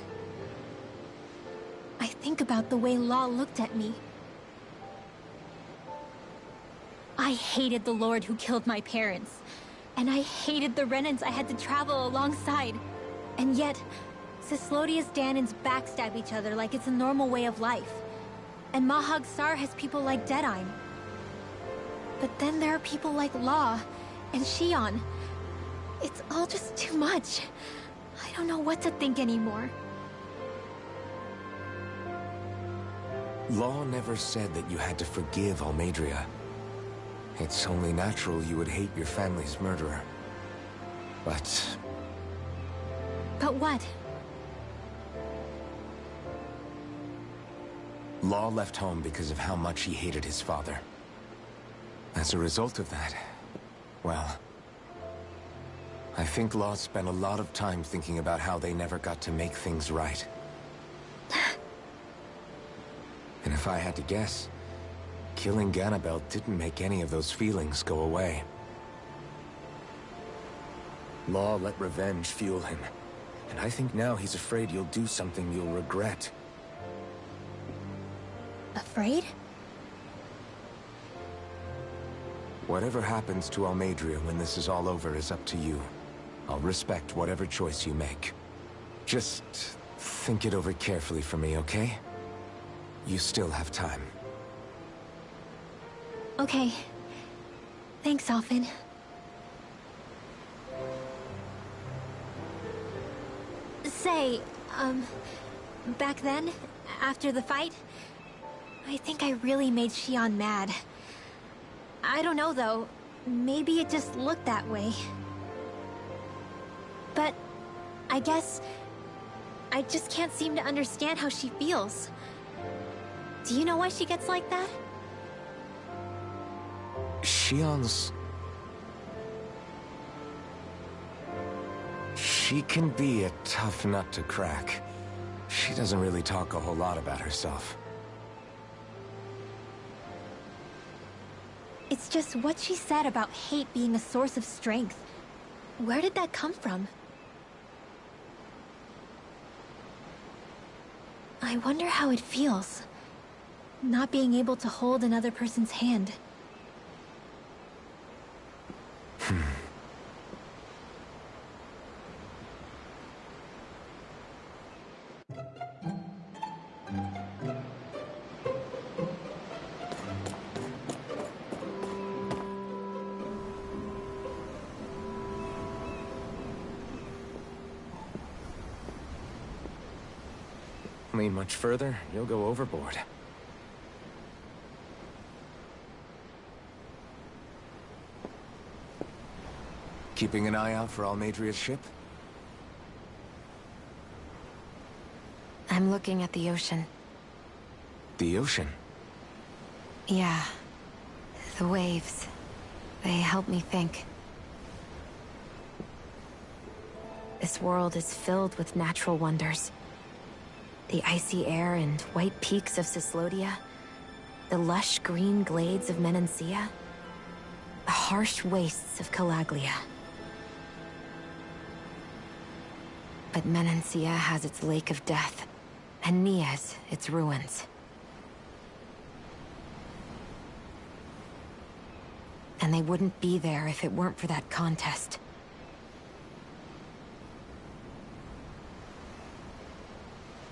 I think about the way Law looked at me. I hated the Lord who killed my parents. And I hated the Renans I had to travel alongside. And yet, Cislodia's Dahnans backstab each other like it's a normal way of life. And Mahag Sar has people like Deadeye. But then there are people like Law and Shion. It's all just too much. I don't know what to think anymore. Law never said that you had to forgive Almeida. It's only natural you would hate your family's murderer. But what? Law left home because of how much he hated his father. As a result of that, well, I think Law spent a lot of time thinking about how they never got to make things right. And if I had to guess, killing Ganabel didn't make any of those feelings go away. Law let revenge fuel him, and I think now he's afraid you'll do something you'll regret. Afraid? Whatever happens to Almeida when this is all over is up to you. I'll respect whatever choice you make. Just think it over carefully for me, okay? You still have time. Okay. Thanks, Alphen. Say, back then, after the fight, I think I really made Shion mad. I don't know, though. Maybe it just looked that way. But I guess I just can't seem to understand how she feels. Do you know why she gets like that? Shion's... She can be a tough nut to crack. She doesn't really talk a whole lot about herself. It's just what she said about hate being a source of strength. Where did that come from? I wonder how it feels, not being able to hold another person's hand. Lean much further, you'll go overboard. Keeping an eye out for Almeida's ship? I'm looking at the ocean. The ocean? Yeah. The waves. They help me think. This world is filled with natural wonders. The icy air and white peaks of Cislodia. The lush green glades of Menancia. The harsh wastes of Calaglia. But Menancia has its Lake of Death, and Nias its ruins. And they wouldn't be there if it weren't for that contest.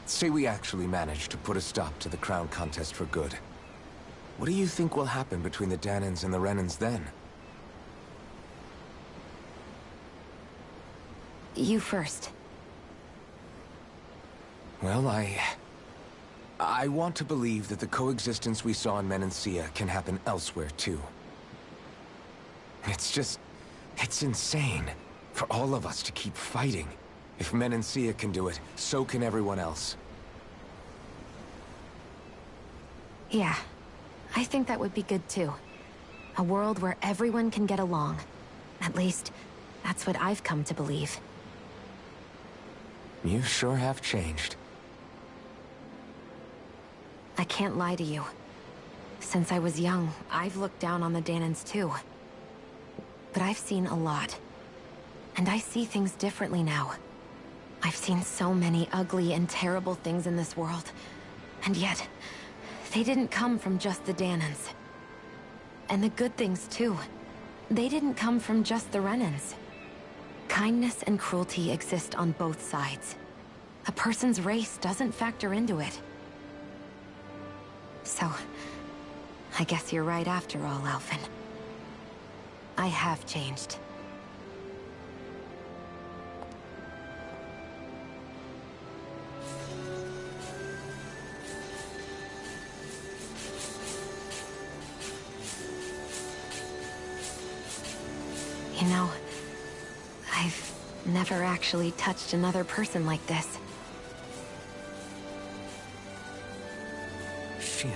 Say we actually manage to put a stop to the crown contest for good. What do you think will happen between the Dahnans and the Renans then? You first. Well, I want to believe that the coexistence we saw in Menancia can happen elsewhere, too. It's insane for all of us to keep fighting. If Menancia can do it, so can everyone else. Yeah, I think that would be good too. A world where everyone can get along. At least, that's what I've come to believe. You sure have changed. I can't lie to you. Since I was young, I've looked down on the Dahnans too. But I've seen a lot. And I see things differently now. I've seen so many ugly and terrible things in this world. And yet, they didn't come from just the Dahnans. And the good things too. They didn't come from just the Renans. Kindness and cruelty exist on both sides. A person's race doesn't factor into it. So, I guess you're right after all, Alphen. I have changed. You know, I've never actually touched another person like this. Shion.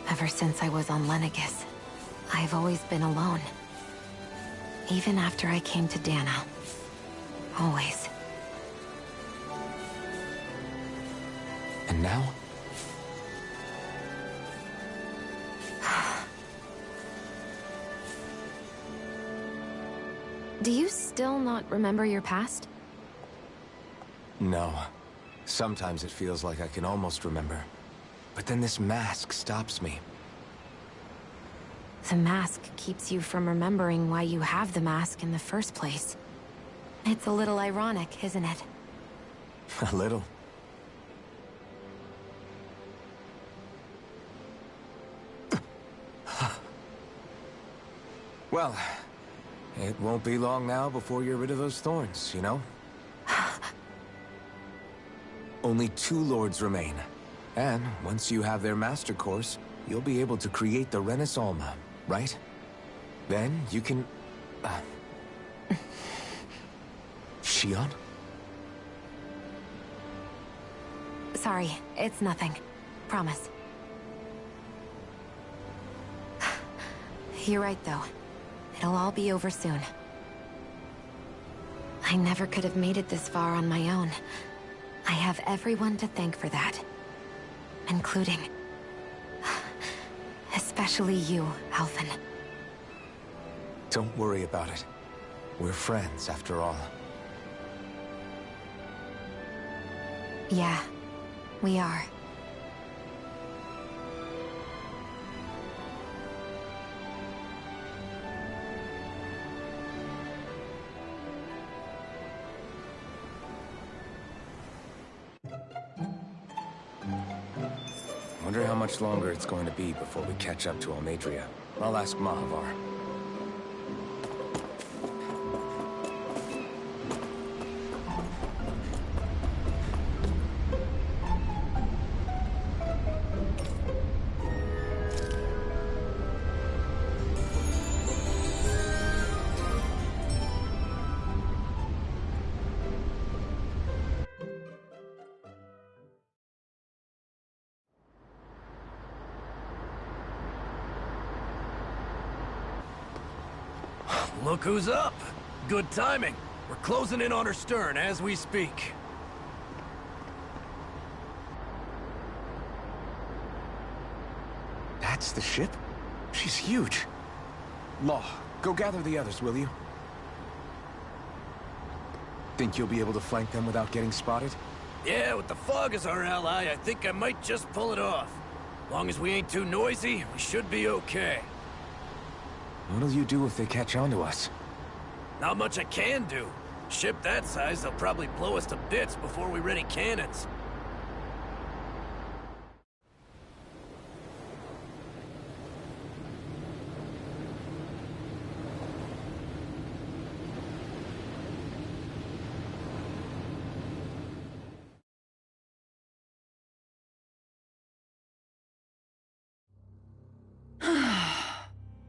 Ever since I was on Lenegis, I've always been alone. Even after I came to Dahna. Always. And now? Do you still not remember your past? No. Sometimes it feels like I can almost remember. But then this mask stops me. The mask keeps you from remembering why you have the mask in the first place. It's a little ironic, isn't it? A little. Well, it won't be long now before you're rid of those thorns, you know? Only 2 lords remain. And once you have their master course, you'll be able to create the Renis Alma, right? Then you can... Shion? Sorry, it's nothing. Promise. You're right, though. It'll all be over soon. I never could have made it this far on my own. I have everyone to thank for that. Including... especially you, Alphen. Don't worry about it. We're friends, after all. Yeah, we are. Wonder how much longer it's going to be before we catch up to Almeida. I'll ask Mahavar. Look who's up! Good timing. We're closing in on her stern as we speak. That's the ship? She's huge. Law, go gather the others, will you? Think you'll be able to flank them without getting spotted? Yeah, with the fog as our ally, I think I might just pull it off. Long as we ain't too noisy, we should be okay. What'll you do if they catch on to us? Not much I can do. Ship that size, they'll probably blow us to bits before we ready cannons.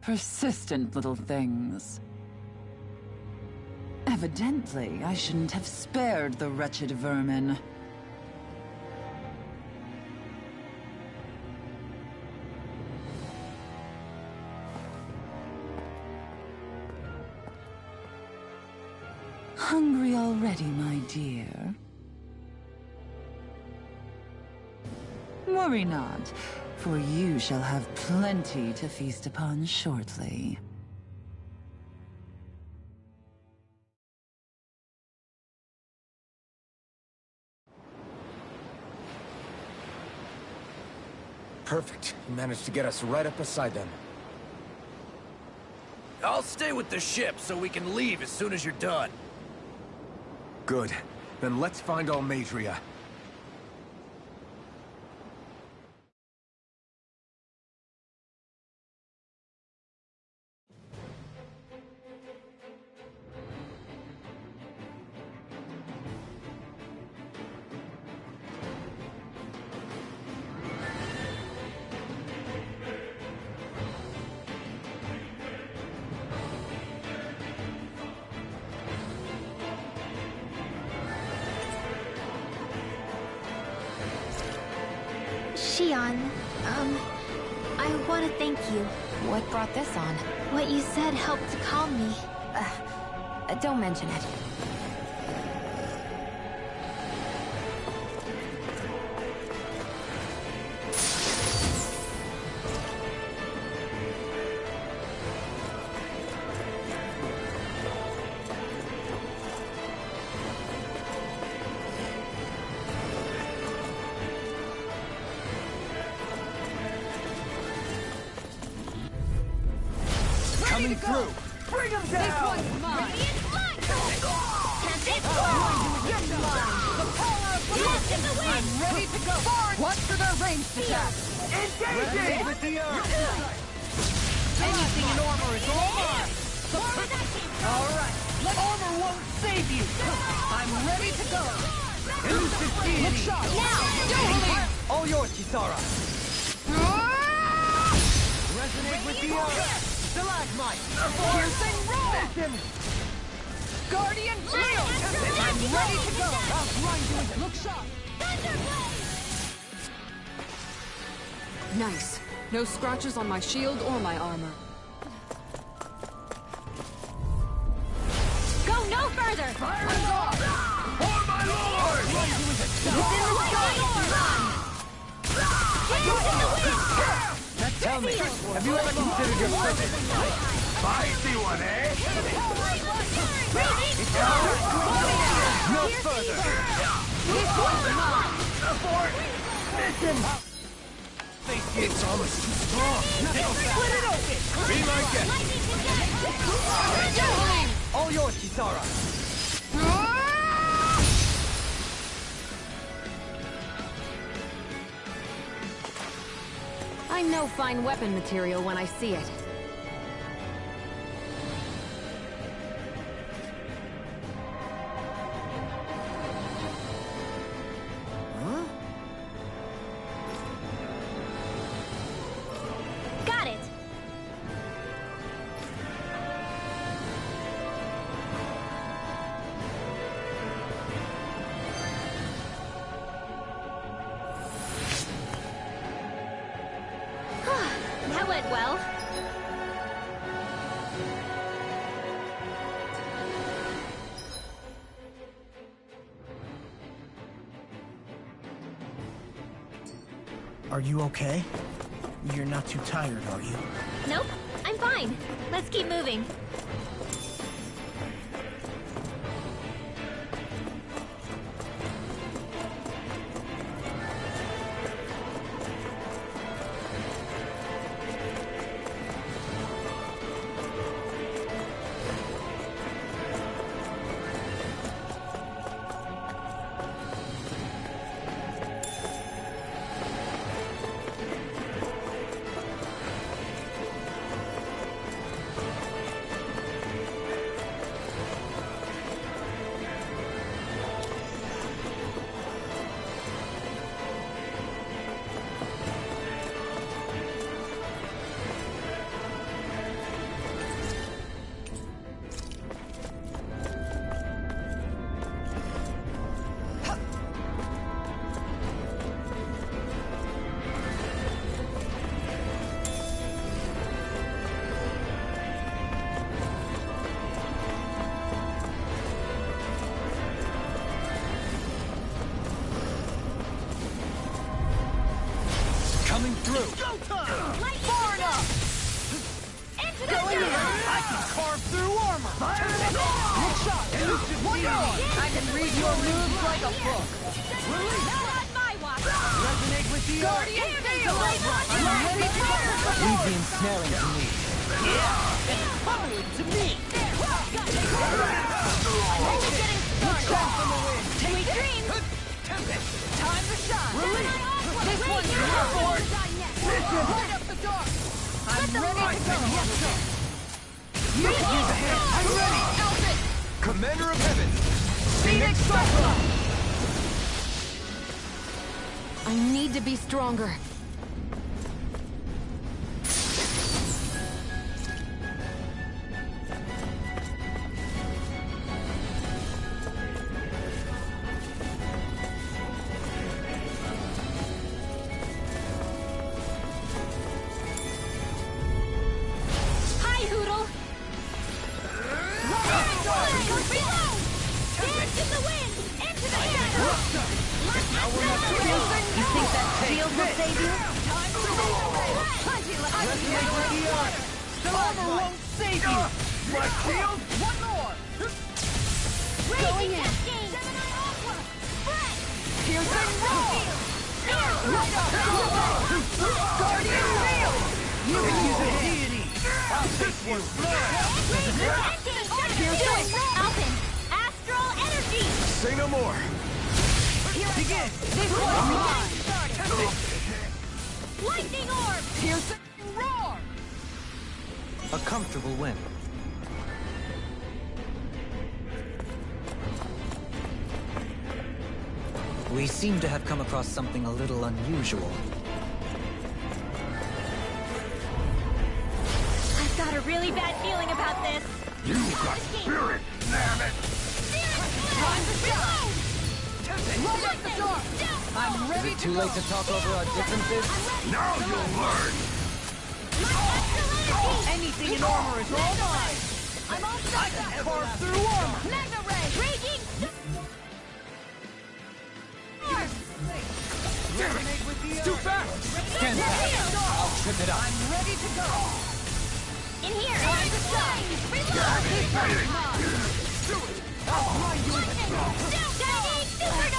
Persistent little things. Evidently, I shouldn't have spared the wretched vermin. Hungry already, my dear? Worry not, for you shall have plenty to feast upon shortly. Perfect. You managed to get us right up beside them. I'll stay with the ship so we can leave as soon as you're done. Good. Then let's find Almeida. Xion, I want to thank you. What brought this on? What you said helped to calm me. Don't mention it. Coming through! Bring him down! This one's mine! I'm ready to go! Forward! Watch for their ranged attack! Engaging! With the anything in armor is all mine! Alright, armor won't save you! I'm ready to go! Who's the deity? Now! All yours, Kisara! Resonate with the Stalagmite! Piercing roll! Guardian shield! I'm ready to go! I'll grind you into look sharp! Nice. No scratches on my shield or my armor. Go no further! Fire off! For my lord! Now tell me, have you ever considered your purpose in life? Spicy one, eh? No further! This one's mine! Abort! Mission! It's almost too strong! Split it open! Be like it! All yours, Kisara! I know fine weapon material when I see it. Got it! That went well. Are you okay? You're not too tired, are you? Nope, I'm fine. Let's keep moving. showtime! Far enough! Into the Going in! sun! I can carve through armor! Good shot! One more! I can read your moves like a book! Not on my watch! Resonate with the Guardian field! I'm ready to go! Leave the ensnaring to me. Yeah! And pummeling to me! Time from the wind! Sweet dreams! Time to shine! Release! This one's yours! Light up the dark! I'm ready to go! Yes, sir! You can use a hand! I'm ready! Elvis! Commander of Heaven! Phoenix Cyclone! I need to be stronger. Hi, Hoodle! Reload! Dance in the wind! Into the shadow! You think that shield will save you? Resonate with the earth! Armor won't save you! My shield? One more! Going in! Piercing roll! Right up! Guardian field! You can use a deity! I'll take you! Piercing roll! Alpin! Astral energy! Say no more! Begin! This one's mine! Lightning orb! Piercing roar! A comfortable win. We seem to have come across something a little unusual. I've got a really bad feeling about this. You got spirit, damn it! Time to shine! Light up the dark! I'm Is ready it too late to talk over our differences? Now you'll learn! Anything in armor is all mine! I'm all set I can carve through armor! Mega ray! Raging! Resonate with the Too earth! fast! Stand back. I'll trip it up. I'm ready to go! In here! Time to shine! Reload! This one's mine! I'll grind you into smoke!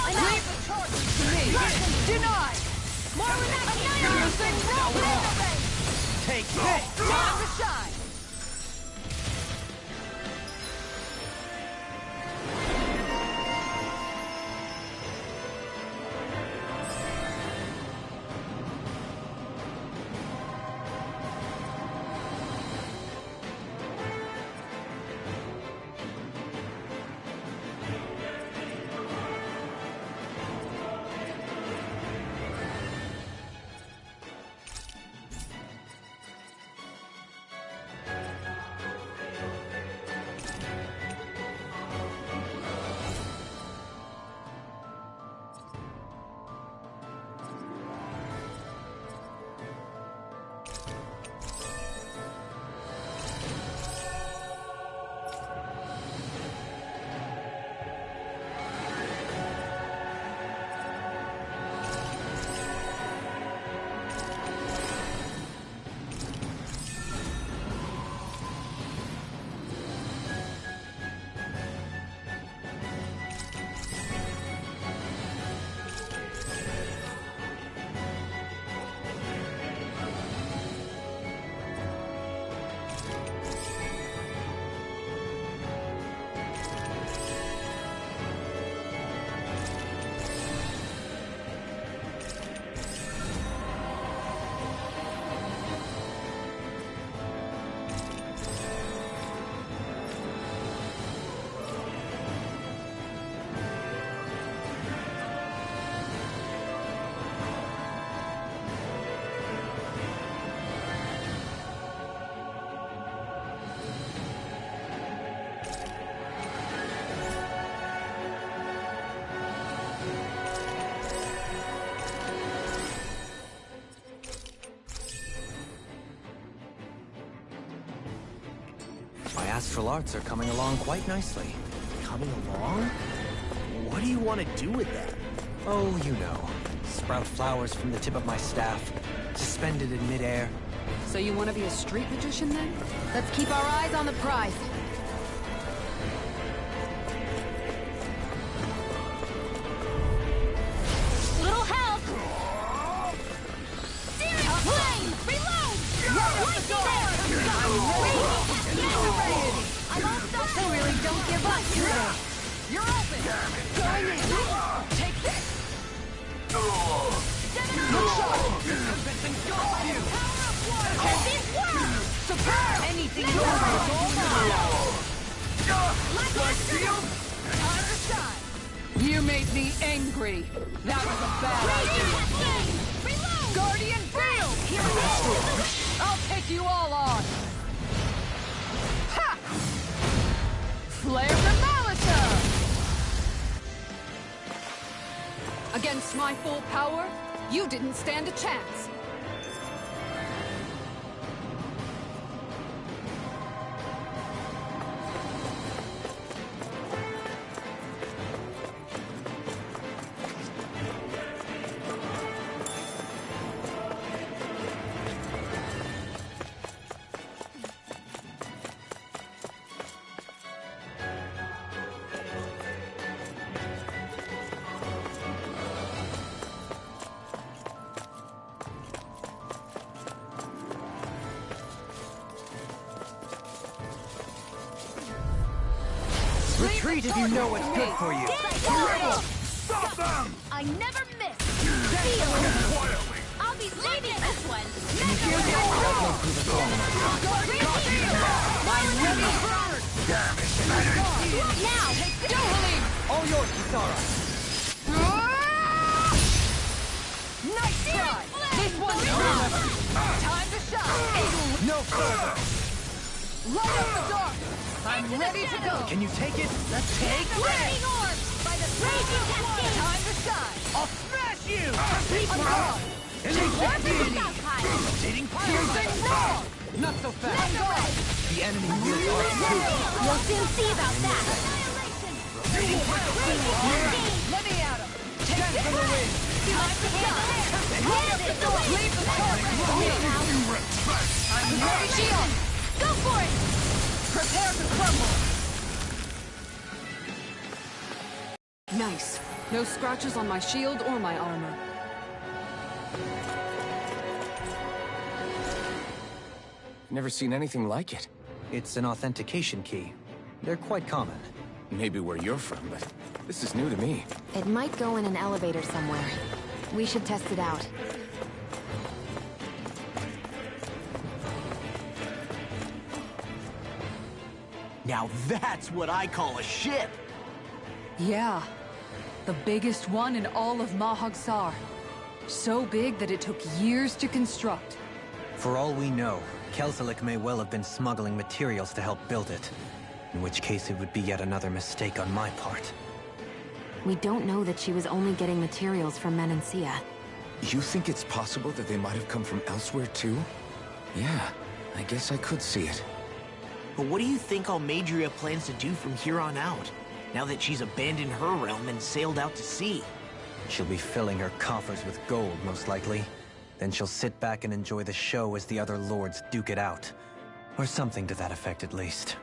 Leave the charges to me! Denied! More with that Piercing roll! Take this! Time to shine! Astral arts are coming along quite nicely. Coming along? What do you want to do with that? Oh, you know. Sprout flowers from the tip of my staff. To suspended in midair. So you want to be a street magician then? Let's keep our eyes on the prize. Little help! Searing flame! Reload! Right there! I'm all stuck. They really don't give up, do they? You're open! Going in! Take this! Superb! Anything you want! You made me angry. That was a bad idea. Guardian Field! I'll take you all on. Ha! Flare the Malita! Against my full power, you didn't stand a chance. Retreat if you know what's good for you. Stop them! I never miss. I'll be leaving this one. Now, All yours, Kisara. Nice try! This one's yours! Time to shine! No further. Light up the dark! I'm ready to go! Can you take it? Let's take Raging orbs by the raging cascade. Time to shine! I'll smash you! Rotating wrong! Not so fast. The enemy will We'll soon see about that. Let me at him! Take it! from the wind. Time to shine! Leave the dark for me! I'm ready to go! Go for it! Prepare to crumble! Nice. No scratches on my shield or my armor. Never seen anything like it. It's an authentication key. They're quite common. Maybe where you're from, but this is new to me. It might go in an elevator somewhere. We should test it out. Now that's what I call a ship! Yeah. The biggest one in all of Mahagsar. So big that it took years to construct. For all we know, Kelselik may well have been smuggling materials to help build it. In which case it would be yet another mistake on my part. We don't know that she was only getting materials from Menancia. You think it's possible that they might have come from elsewhere too? Yeah, I guess I could see it. But what do you think Almeida plans to do from here on out, now that she's abandoned her realm and sailed out to sea? She'll be filling her coffers with gold, most likely. Then she'll sit back and enjoy the show as the other lords duke it out. Or something to that effect, at least.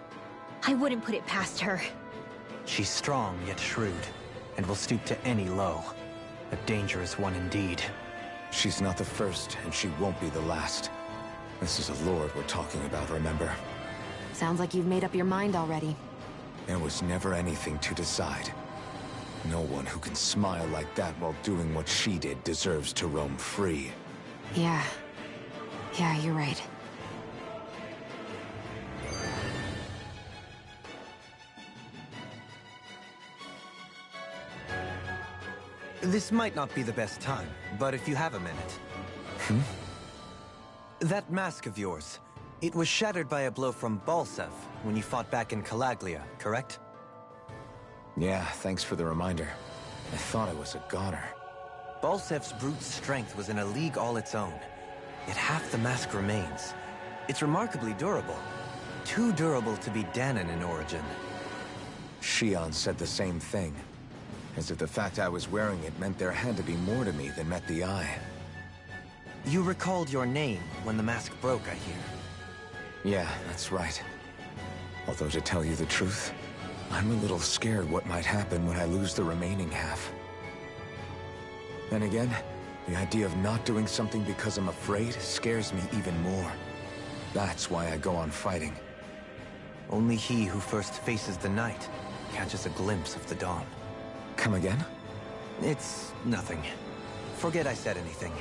I wouldn't put it past her. She's strong, yet shrewd, and will stoop to any low. A dangerous one indeed. She's not the first, and she won't be the last. This is a lord we're talking about, remember? Sounds like you've made up your mind already. There was never anything to decide. No one who can smile like that while doing what she did deserves to roam free. Yeah, you're right. This might not be the best time, but if you have a minute. That mask of yours, it was shattered by a blow from Balsev when you fought back in Calaglia, correct? Yeah, thanks for the reminder. I thought it was a goner. Balsev's brute strength was in a league all its own, yet half the mask remains. It's remarkably durable. Too durable to be Dahnan in origin. Shion said the same thing. As if the fact I was wearing it meant there had to be more to me than met the eye. You recalled your name when the mask broke, I hear. Yeah, that's right. Although to tell you the truth, I'm a little scared what might happen when I lose the remaining half. Then again, the idea of not doing something because I'm afraid scares me even more. That's why I go on fighting. Only he who first faces the night catches a glimpse of the dawn. Come again? It's nothing. Forget I said anything.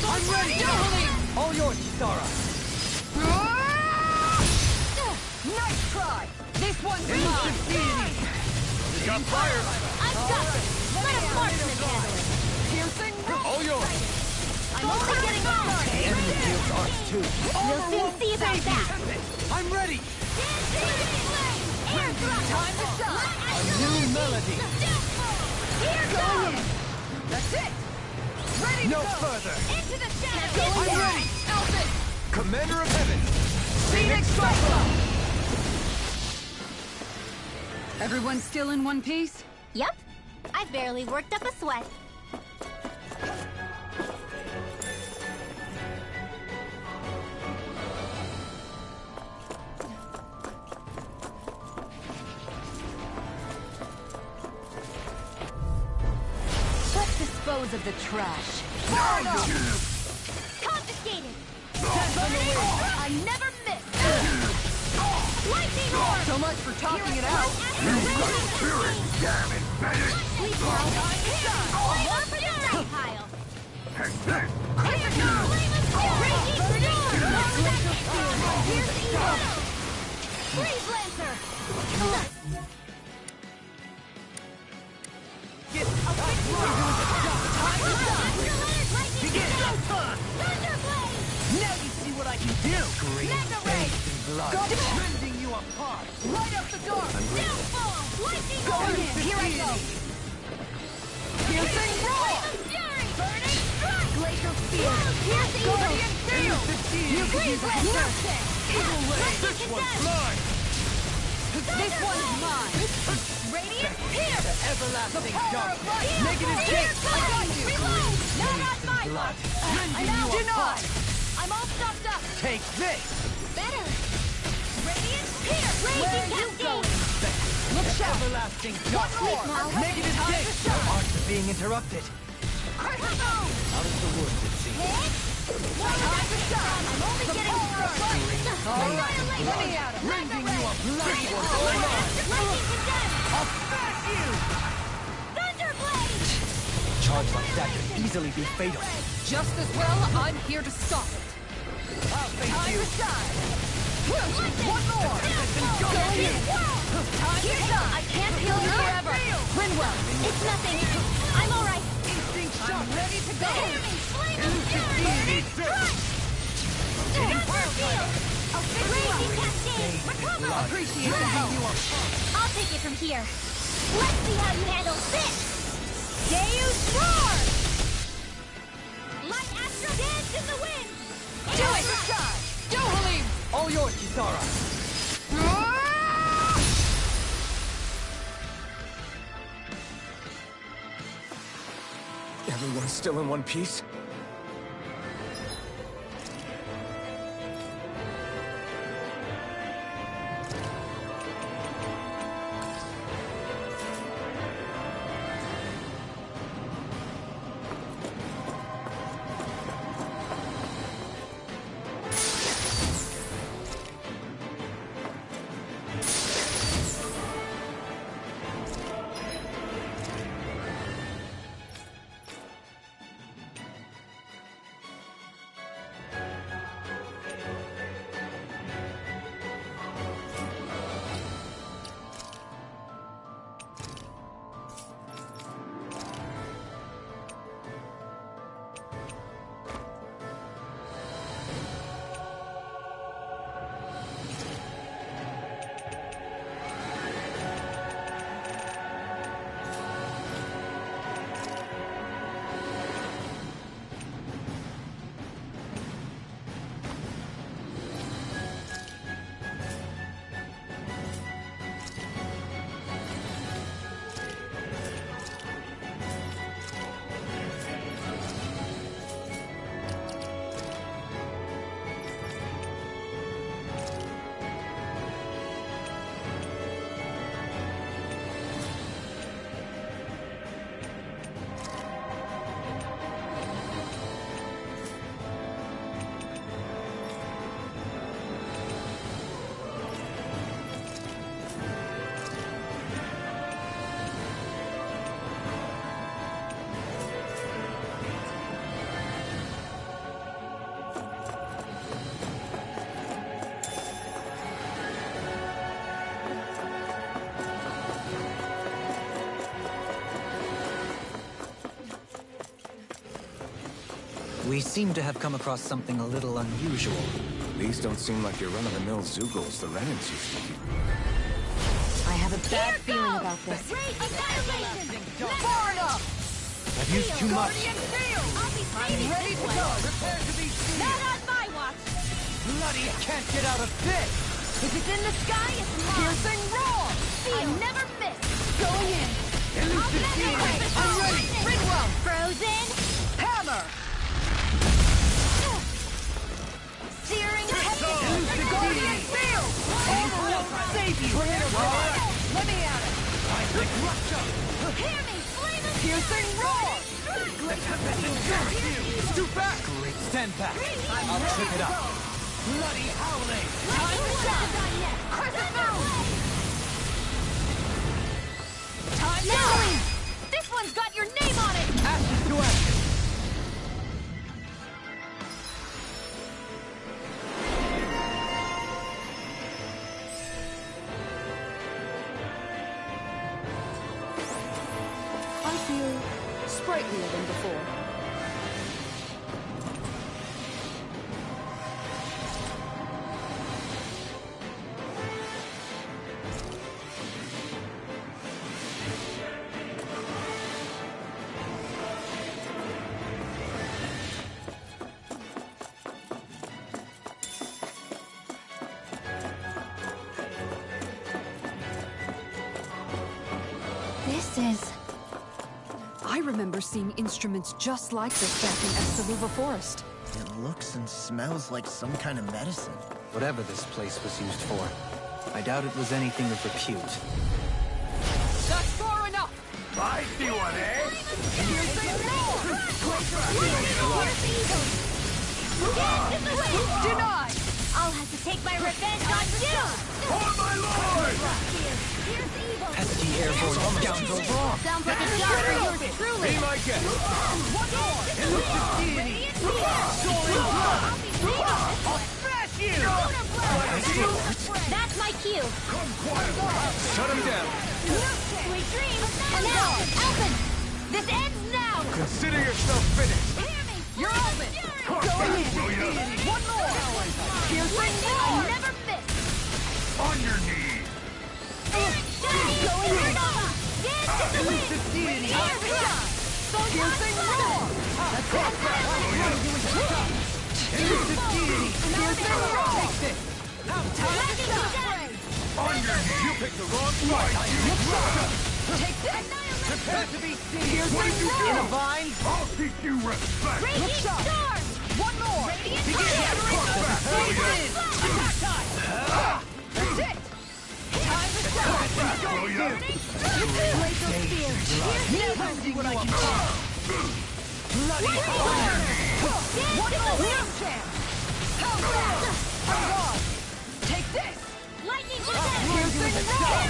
I'm ready! All yours, Kisara! Nice try! This one's mine! You got fire! I've got it! Let a marksman handle it! Piercing roll! All yours! I'm only getting started! The enemy feels ours too. We'll soon see about that! I'm ready! Air thrust! Time to shine! A new melody! Here goes! That's it! Ready No to go! further! Into the shadows! I'm ready! Elton! Commander of Heaven! Phoenix Cyclone! Everyone still in one piece? Yep. I've barely worked up a sweat. Let's dispose of the trash. Confiscated! I never miss! Lightning orb! So much for talking it out! We've now got all over for the night pile! Flame of fury! Raging storm! Here's evil! Freeze Lancer! Get Thunderblade! Now you see what I can do! Green Mega face Ray! and blood! Rending you apart! Right up the door! Downfall! Lightning Go orb! in! Here I go! Piercing roll! Flame of fury! Burning strike! Glacial spear! Here's evil! Guardian field! Freeze Lancer! Evil Ray! This one's mine! This one's mine! Radiant Pierce! Everlasting Power dark! of light! Negative Here kick! comes! Reload! Not on my blood! watch! I'm out! Denied! I'm all stocked up! Take this! Better! Radiant Pierce! Where Raging are you Cascade! going? Look sharp! Everlasting One dark! more! Negative Time kick! to shine! Arts are being interrupted. Critical! Out of the woods, it seems. Time to shine! I'm only The getting power of light! started! All right, let me at him! Rending you a bloody Lightning condemned! I'll smash you! Thunderblade! Charge like that could easily be fatal. Just as well, I'm here to stop it. I'll face Time you! to shine! One more! Go in! Time to shine! I can't heal you forever! Rinwell! It's nothing! I'm alright! I'm ready to go! Flame of fury! Burning strike! Thunder field! Raging cascade! Recover! Appreciate the help! I'll take it from here. Let's see how you handle this! Deus Roar! Light Astral dance in the wind! Do it! Go, Halim! All yours, Kisara! Everyone's still in one piece? We seem to have come across something a little unusual. These don't seem like your run-of-the-mill Zeugles the Renans used to keep. I have a bad feeling about this. Far enough! I've used too much. I'm ready to go! Prepare to be seen! Not on my watch! Bloody can't get out of this! If it's in the sky, it's mine! Piercing roar! I never miss! Going in! Elusive I'm ready! Ringwell! Frozen! Hammer! Searing Elusive Guardian Field! Overload! Save you! Bring it around! Let me at it! Hear me! Flame of Piercing roar! Too fast! Great, stand back. I'll trip it up. Bloody howling! Time to shine! Time Now! This one's got your name on it! Ashes to ashes. I feel sprightlier than before. This is... I remember seeing instruments just like this back in Estaluva Forest. It looks and smells like some kind of medicine. Whatever this place was used for, I doubt it was anything of repute. That's far enough! I see one, eh? Denied! I'll have to take my revenge on you! For my lord! Pesky airborne scoundrel wrong! Sounds like a job for yours truly! Be my guest! One more! Elusive deity! Soaring blood! I'll smash you! That's my cue! Shut him down! Sweet dreams! And now, Alvin! This ends now! Consider yourself finished! You're open! Going in! One more! Piercing I roar! never miss! On your knees! Going in! Dance to the wind! Elusive deity! Piercing roar! That's it! Elusive deity! Piercing roar! Take this! Time to shine! On your knees! You picked the wrong fight! Take this! Prepare to be seen! What did you do? In a vine! I'll teach you respect! Radiant storm! One more! Radiant Begin! fire! Freeze in! Attack time! That's it! Time to shine! Will ya? Glacial spear! Never see what I can do! Bloody fire! One more chance! How fast? I'm gone! Take this! Lightning Piercing roar!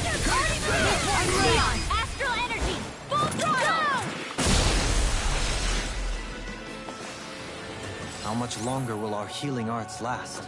Neon! Astral energy! Full throttle! How much longer will our healing arts last?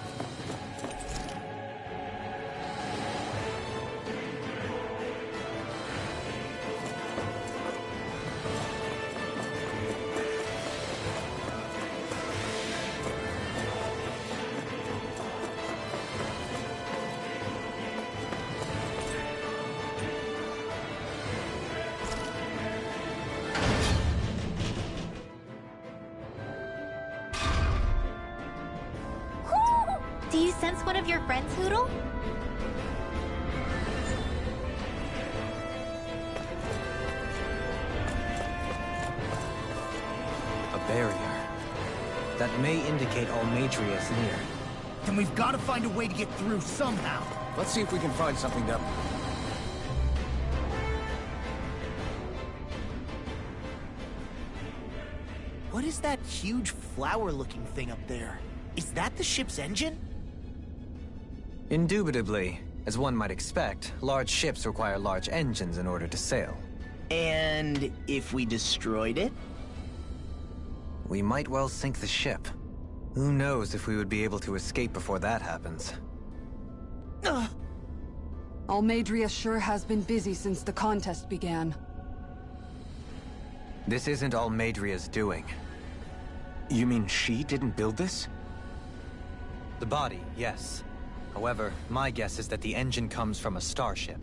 Do you sense one of your friends, Hoodle? A barrier. That may indicate Almeida is near. Then we've got to find a way to get through somehow. Let's see if we can find something to... What is that huge flower-looking thing up there? Is that the ship's engine? Indubitably. As one might expect, large ships require large engines in order to sail. And if we destroyed it? We might well sink the ship. Who knows if we would be able to escape before that happens. Almeida sure has been busy since the contest began. This isn't Almeida's doing. You mean she didn't build this? The body, yes. However, my guess is that the engine comes from a starship.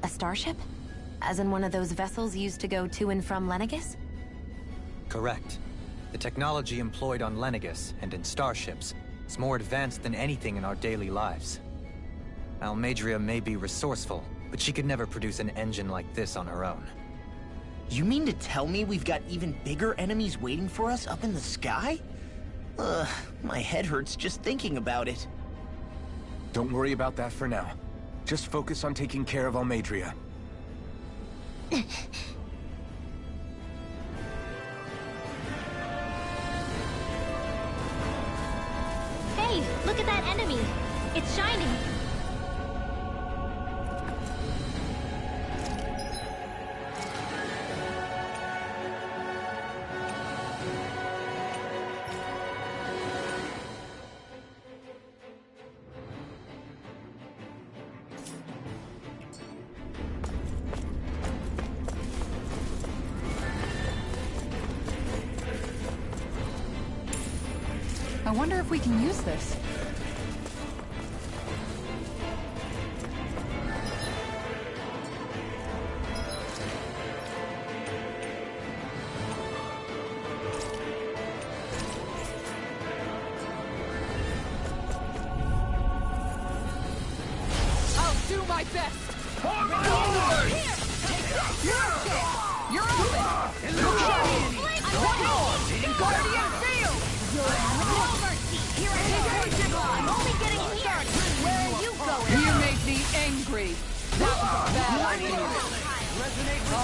A starship? As in one of those vessels used to go to and from Lenegis? Correct. The technology employed on Lenegis and in starships is more advanced than anything in our daily lives. Almeida may be resourceful, but she could never produce an engine like this on her own. You mean to tell me we've got even bigger enemies waiting for us up in the sky? My head hurts just thinking about it. Don't worry about that for now. Just focus on taking care of Almeida. Hey, look at that enemy. It's shining. I wonder if we can use this. I'll do my best. You're open. Guardian field. No mercy. Here I am. I'm only getting started. Where are you going? You made me angry. That was a bad idea.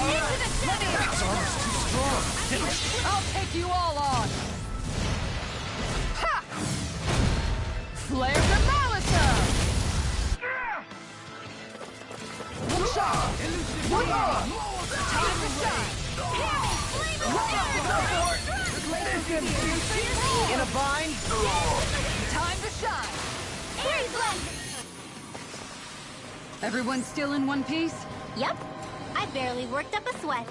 Into the center. I'll take you all on. Ha! Flare Demolitor! Look sharp! One more! Time to shine! In a bind? Time to shine! Everyone still in one piece? Yep. I barely worked up a sweat.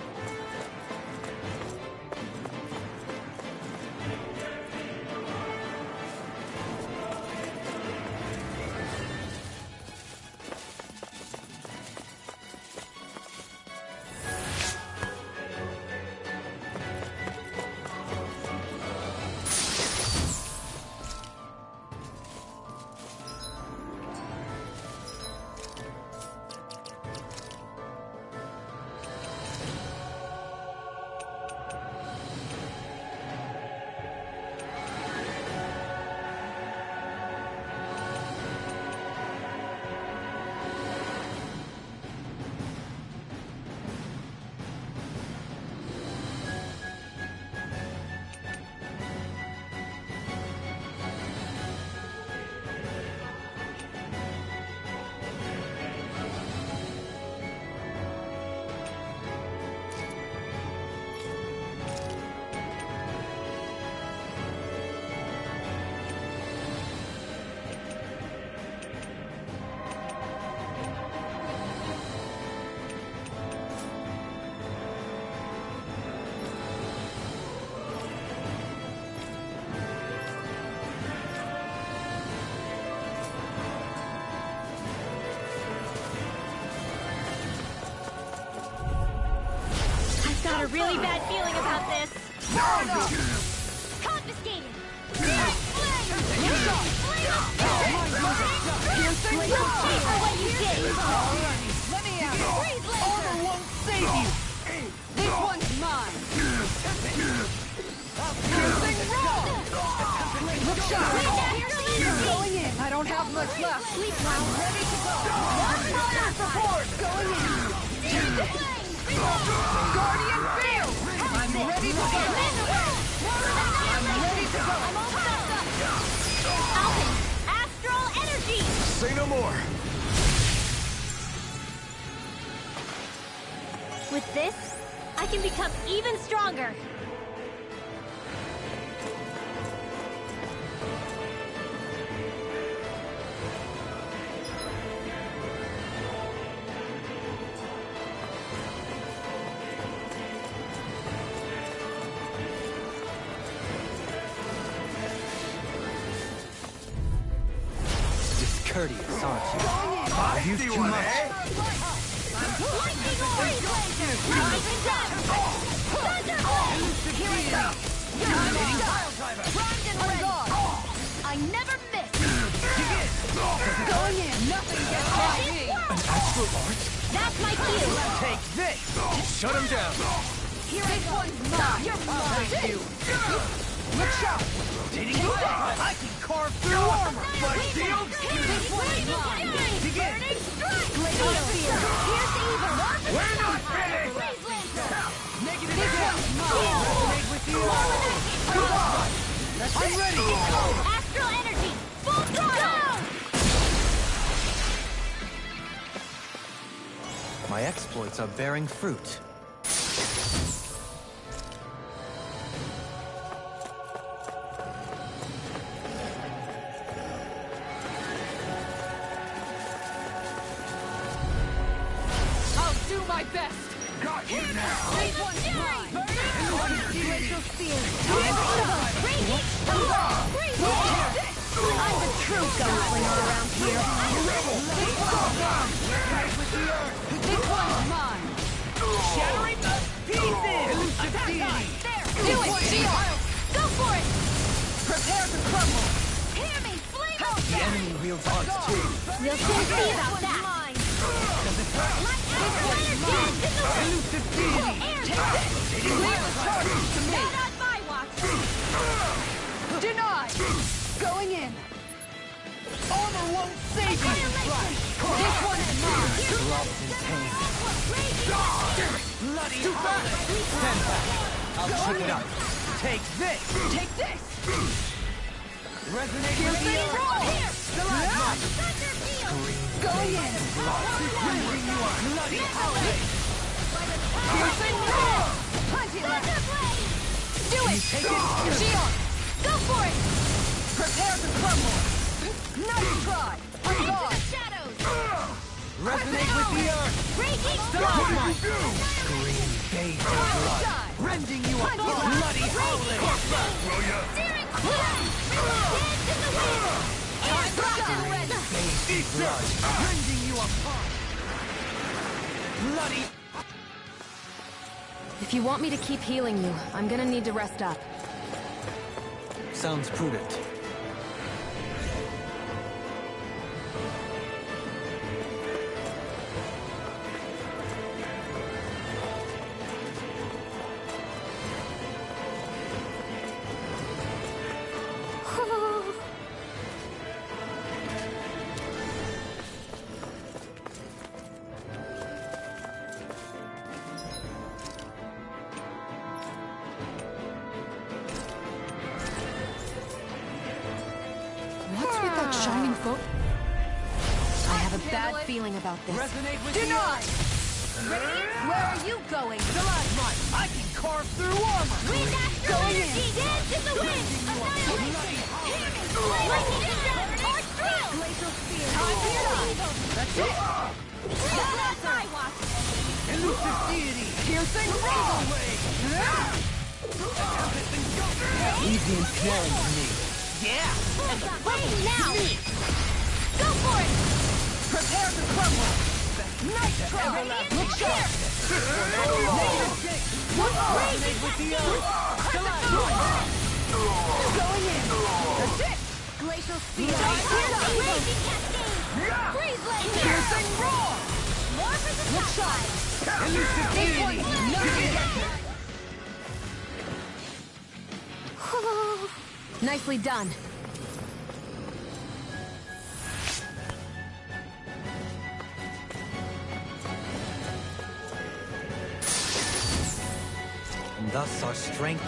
Got a really bad feeling about this. Confiscated. What you did. Let me out! Armor won't save you! This one's mine! Piercing roar! Look sharp! Going in! I don't have much left! I'm ready to go! Fire support! Going in! Guardian field! I'm ready to go! I'm ready to go! I'm all set up. Alvin, astral energy. Say no more! With this, I can become even stronger. courteous, aren't you? You've too much. Lightning freeze laser! Rising down! Thunderbolt! Here it comes! Primed and ready! I never miss! Going in! Nothing gets past me! An astral art? That's my cue! Take this! Shut him down! Here I go! You're mine! Thank you! Look sharp! I can carve through armor! My shield! This one's mine! Burning strike! Glacial spear! Pierce evil! We're not finished! Freeze lancer! Negative This one's mine! Resonate with you! I'm ready! Astral energy! Full throttle! My exploits are bearing fruit. I'll do my best! Got you now! This one's mine! Glacial spear! I'm the true gunslinger around here. This one's mine! Shattering the pieces! Do it, Shield! Go for it! Prepare to crumble! Hear me, flame The enemy wields arts too. We'll soon see about that. Light astral energy in the wind. Elusive deity! Air Leave the charges to me! Not on my watch. Denied! Going in! Armor won't save you! This one's mine! Lost in pain. Bloody hell! Stand back. I'll check it up. Take this! Take this! Resonate Here's with the the roll! Going in! Bring you on bloody howling! Piercing roll! Plenty left! Do it! Shield! Go for it! Prepare to crumble! Nice try! On Into the guard! shadows! Resonate with the earth! Raging Stalagmite! Green bathed in blood! Die! Rending you up! Bloody howling! Searing flames! Dance in the wind! Air thrust and red! Bathed in blood! Rending you apart! Bloody... If you want me to keep healing you, I'm gonna need to rest up. Sounds prudent. What's with that shining foot? I have a bad feeling about this. Resonate with Denied! Where are you going? Stalagmite! I can carve through armor! Wind astral energy! Dance in the wind! Annihilation! Lightning strike! Or through! Glacial spear! Time to shine! That's it! Not on my watch! Elusive deity! Piercing roll! Easy and snaring to me. Yeah! Wait now! Go for it! Prepare to crumble! Nice try! Look sharp! Resonate with the earth! Going in! That's it! Glacial spear! Raging cascade! Freeze laser! Piercing roar! More for the Look top sharp! side! Elusive This deity! one's nothing! Nicely done. And thus our strength...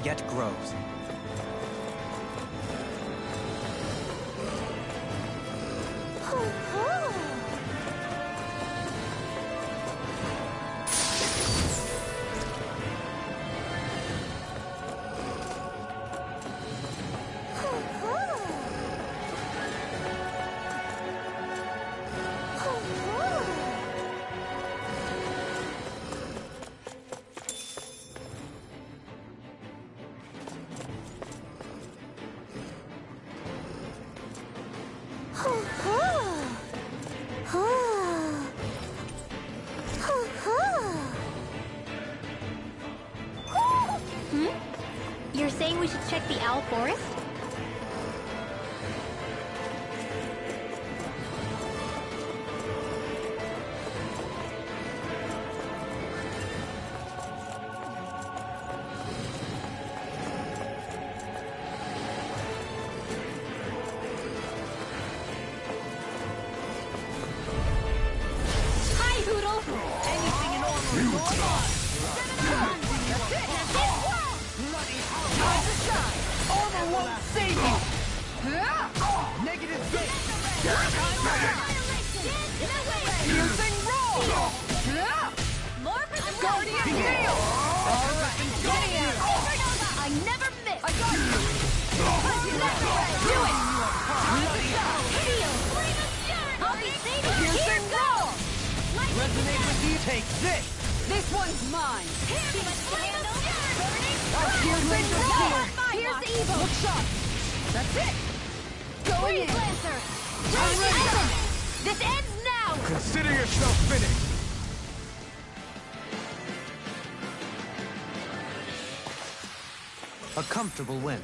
yet grows. check the owl forest? Hi, Hoodle! Anything in order is all mine! That's it! This world! Bloody hell! Time to shine! Armor won't save you! Negative gate! Piercing roll! More for the Guardian heal! Alright, I never miss! I got you! Do it! Heal! I'll be saving you! Piercing roll! Resonate with you! Take this! This one's mine! Piercing roll! Here's evil! Look sharp! That's it! Going in! Lancer! I'm ready! This ends now! Consider yourself finished. A comfortable win.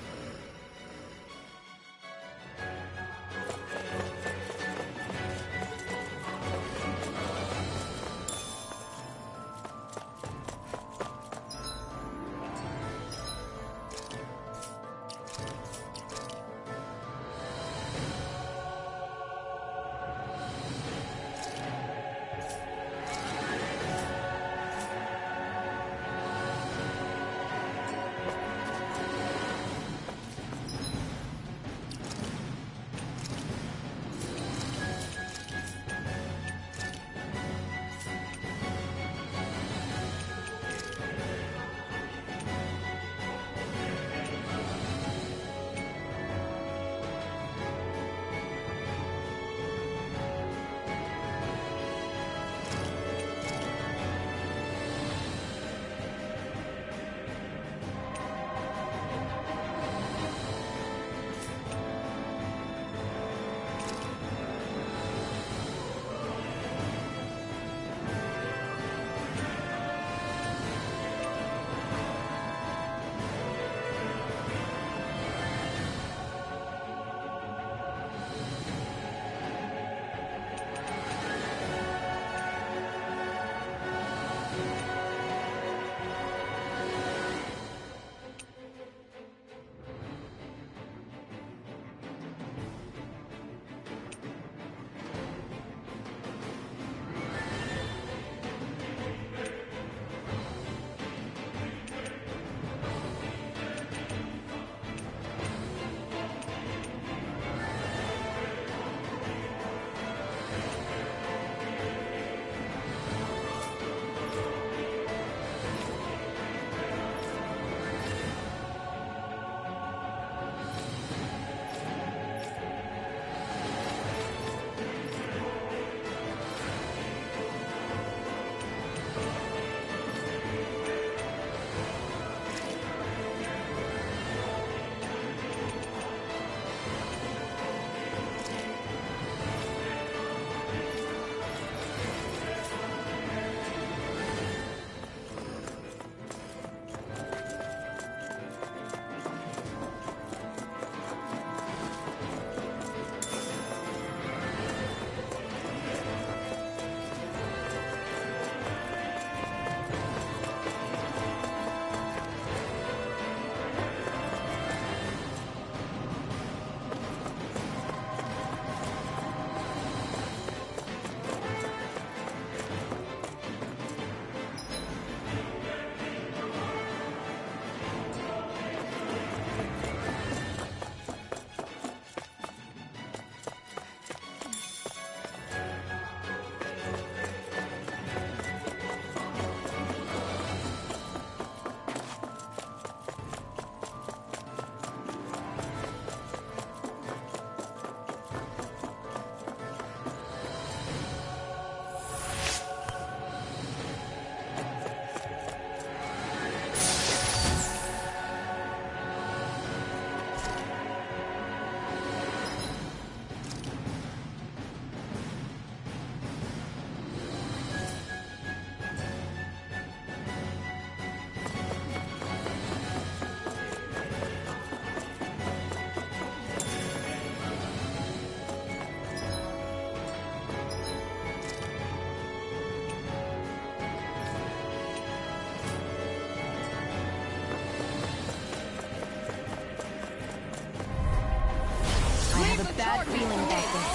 bad feeling about this.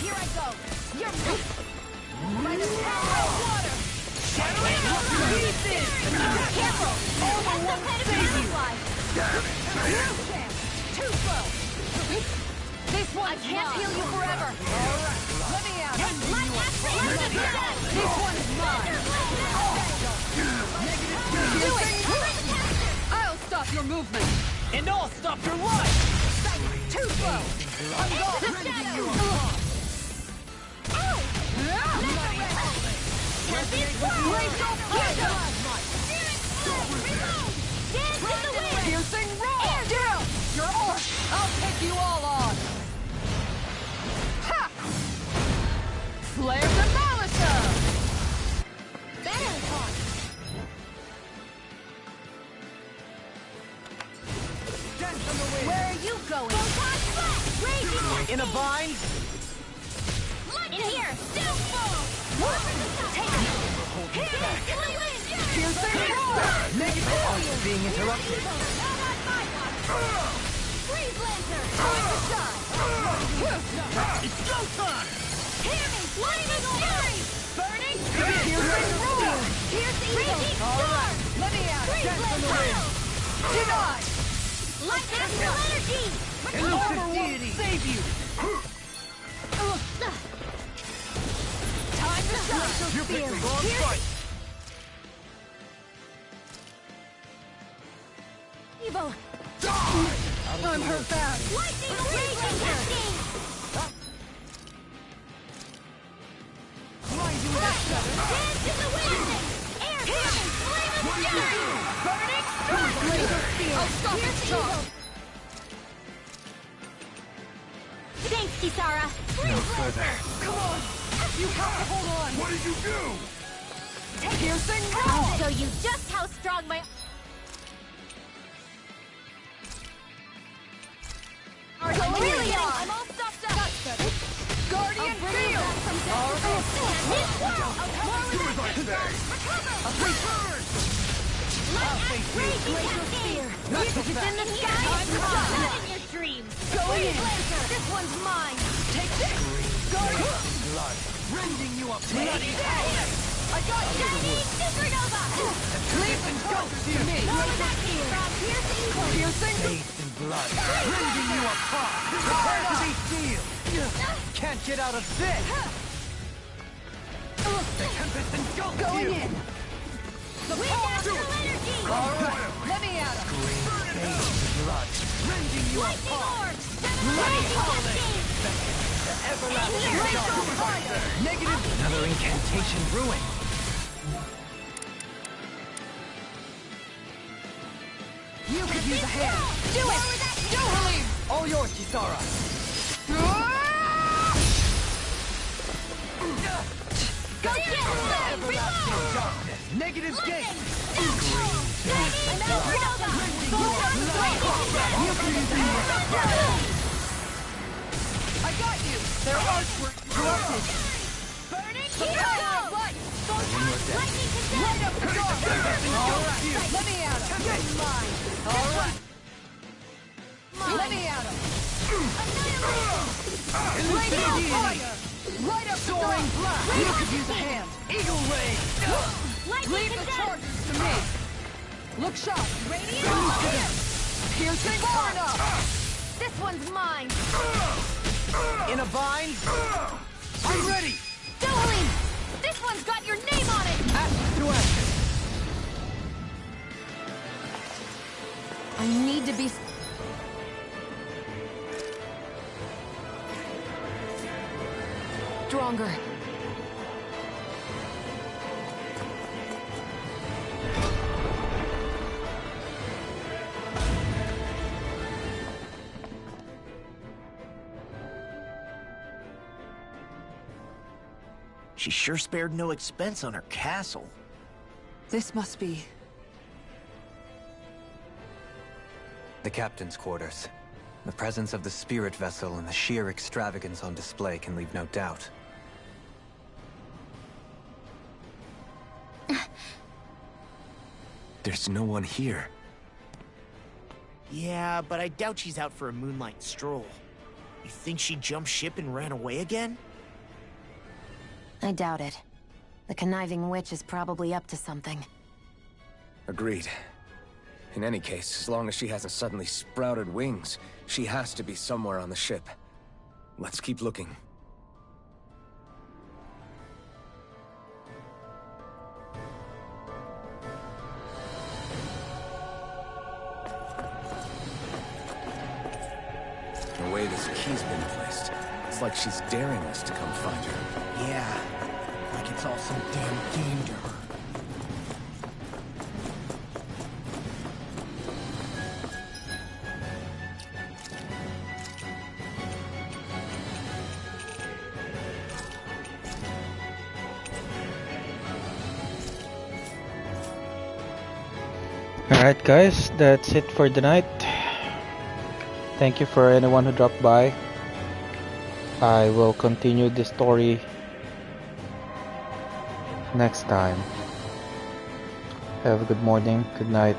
Here I go. You're by the power of water. Shattering up to pieces. Careful. Armor won't save you. Too slow. This one I can't heal you forever. All right. Let me out. This one is mine. Do it. I'll stop your movement. And I'll stop your life! Too slow. I'm gone. Piercing roll! Down! You're off! I'll take you all on! Ha! Flare Demolisher! Better one! Where are you going? In a bind? In here! Still full! Take it! Piercing roll! Negative being interrupted. Freeze Lancer! Time to shine! It's go time! Hear me! Lightning fury! Burning! Piercing roll! Piercing eagle! Alright! Let me out! Freeze Lancer! Denied! Light astral energy! Elusive deity! Save you! Time to shine! You picked the wrong fight! Evil! I'm hurt bad! Lightning raging casting! Dance in the wind! Air coming! Flame of fury! Burning strike! Laser spear! I'll stop its charge! Thanks, Kisara! No further. Come on! You have to hold on! What did you do? Piercing roll! I'll show you just how strong my... Really on! I'm all stopped up! Guardian field! All right! Do as I say! Laser spear! Music is in the sky! Not in your dreams! Going in! This one's mine! Take this! Guardian! Blood! Rending you up! Bloody hell! I got you! Chinese supernova! Leave and go to me! Piercing! Bathed in blood! Rending you apart! Prepare to be sealed! Can't get out of this! The tempest engulfs you! Going in! The power of energy! Alright! Let me at him! Bathed in blood! Rending you apart! Bloody howling! The everlasting dark! Negative! Another incantation ruined! You could use a hand! Do it! Do Halim! All yours, Kisara! Go get it! Everlasting darkness! Negative gate! I got you! Their arts were corrupted! Burning hero! Lightning condemned! Light up the dark! Alright, let me at him! Get mine! Alright! Let me at him! Annihilation! Lightning fire! Light up the dark! You could use a hand! Eagle ray! Leave the charges to me! Look sharp! Radiant fire! Piercing far enough! This one's mine! In a bind? I'm ready! Dohalim! This one's got your name on it! Ashes to ashes! I need to be... stronger. She sure spared no expense on her castle. This must be... The captain's quarters. The presence of the spirit vessel and the sheer extravagance on display can leave no doubt. There's no one here. Yeah, but I doubt she's out for a moonlight stroll. You think she jumped ship and ran away again? I doubt it. The conniving witch is probably up to something. Agreed. In any case, as long as she hasn't suddenly sprouted wings, she has to be somewhere on the ship. Let's keep looking. The way this key's been placed, it's like she's daring us to come find her. Yeah, like it's all some damn game to her. Alright guys, that's it for the night. Thank you for anyone who dropped by. I will continue this story next time. Have a good morning, good night.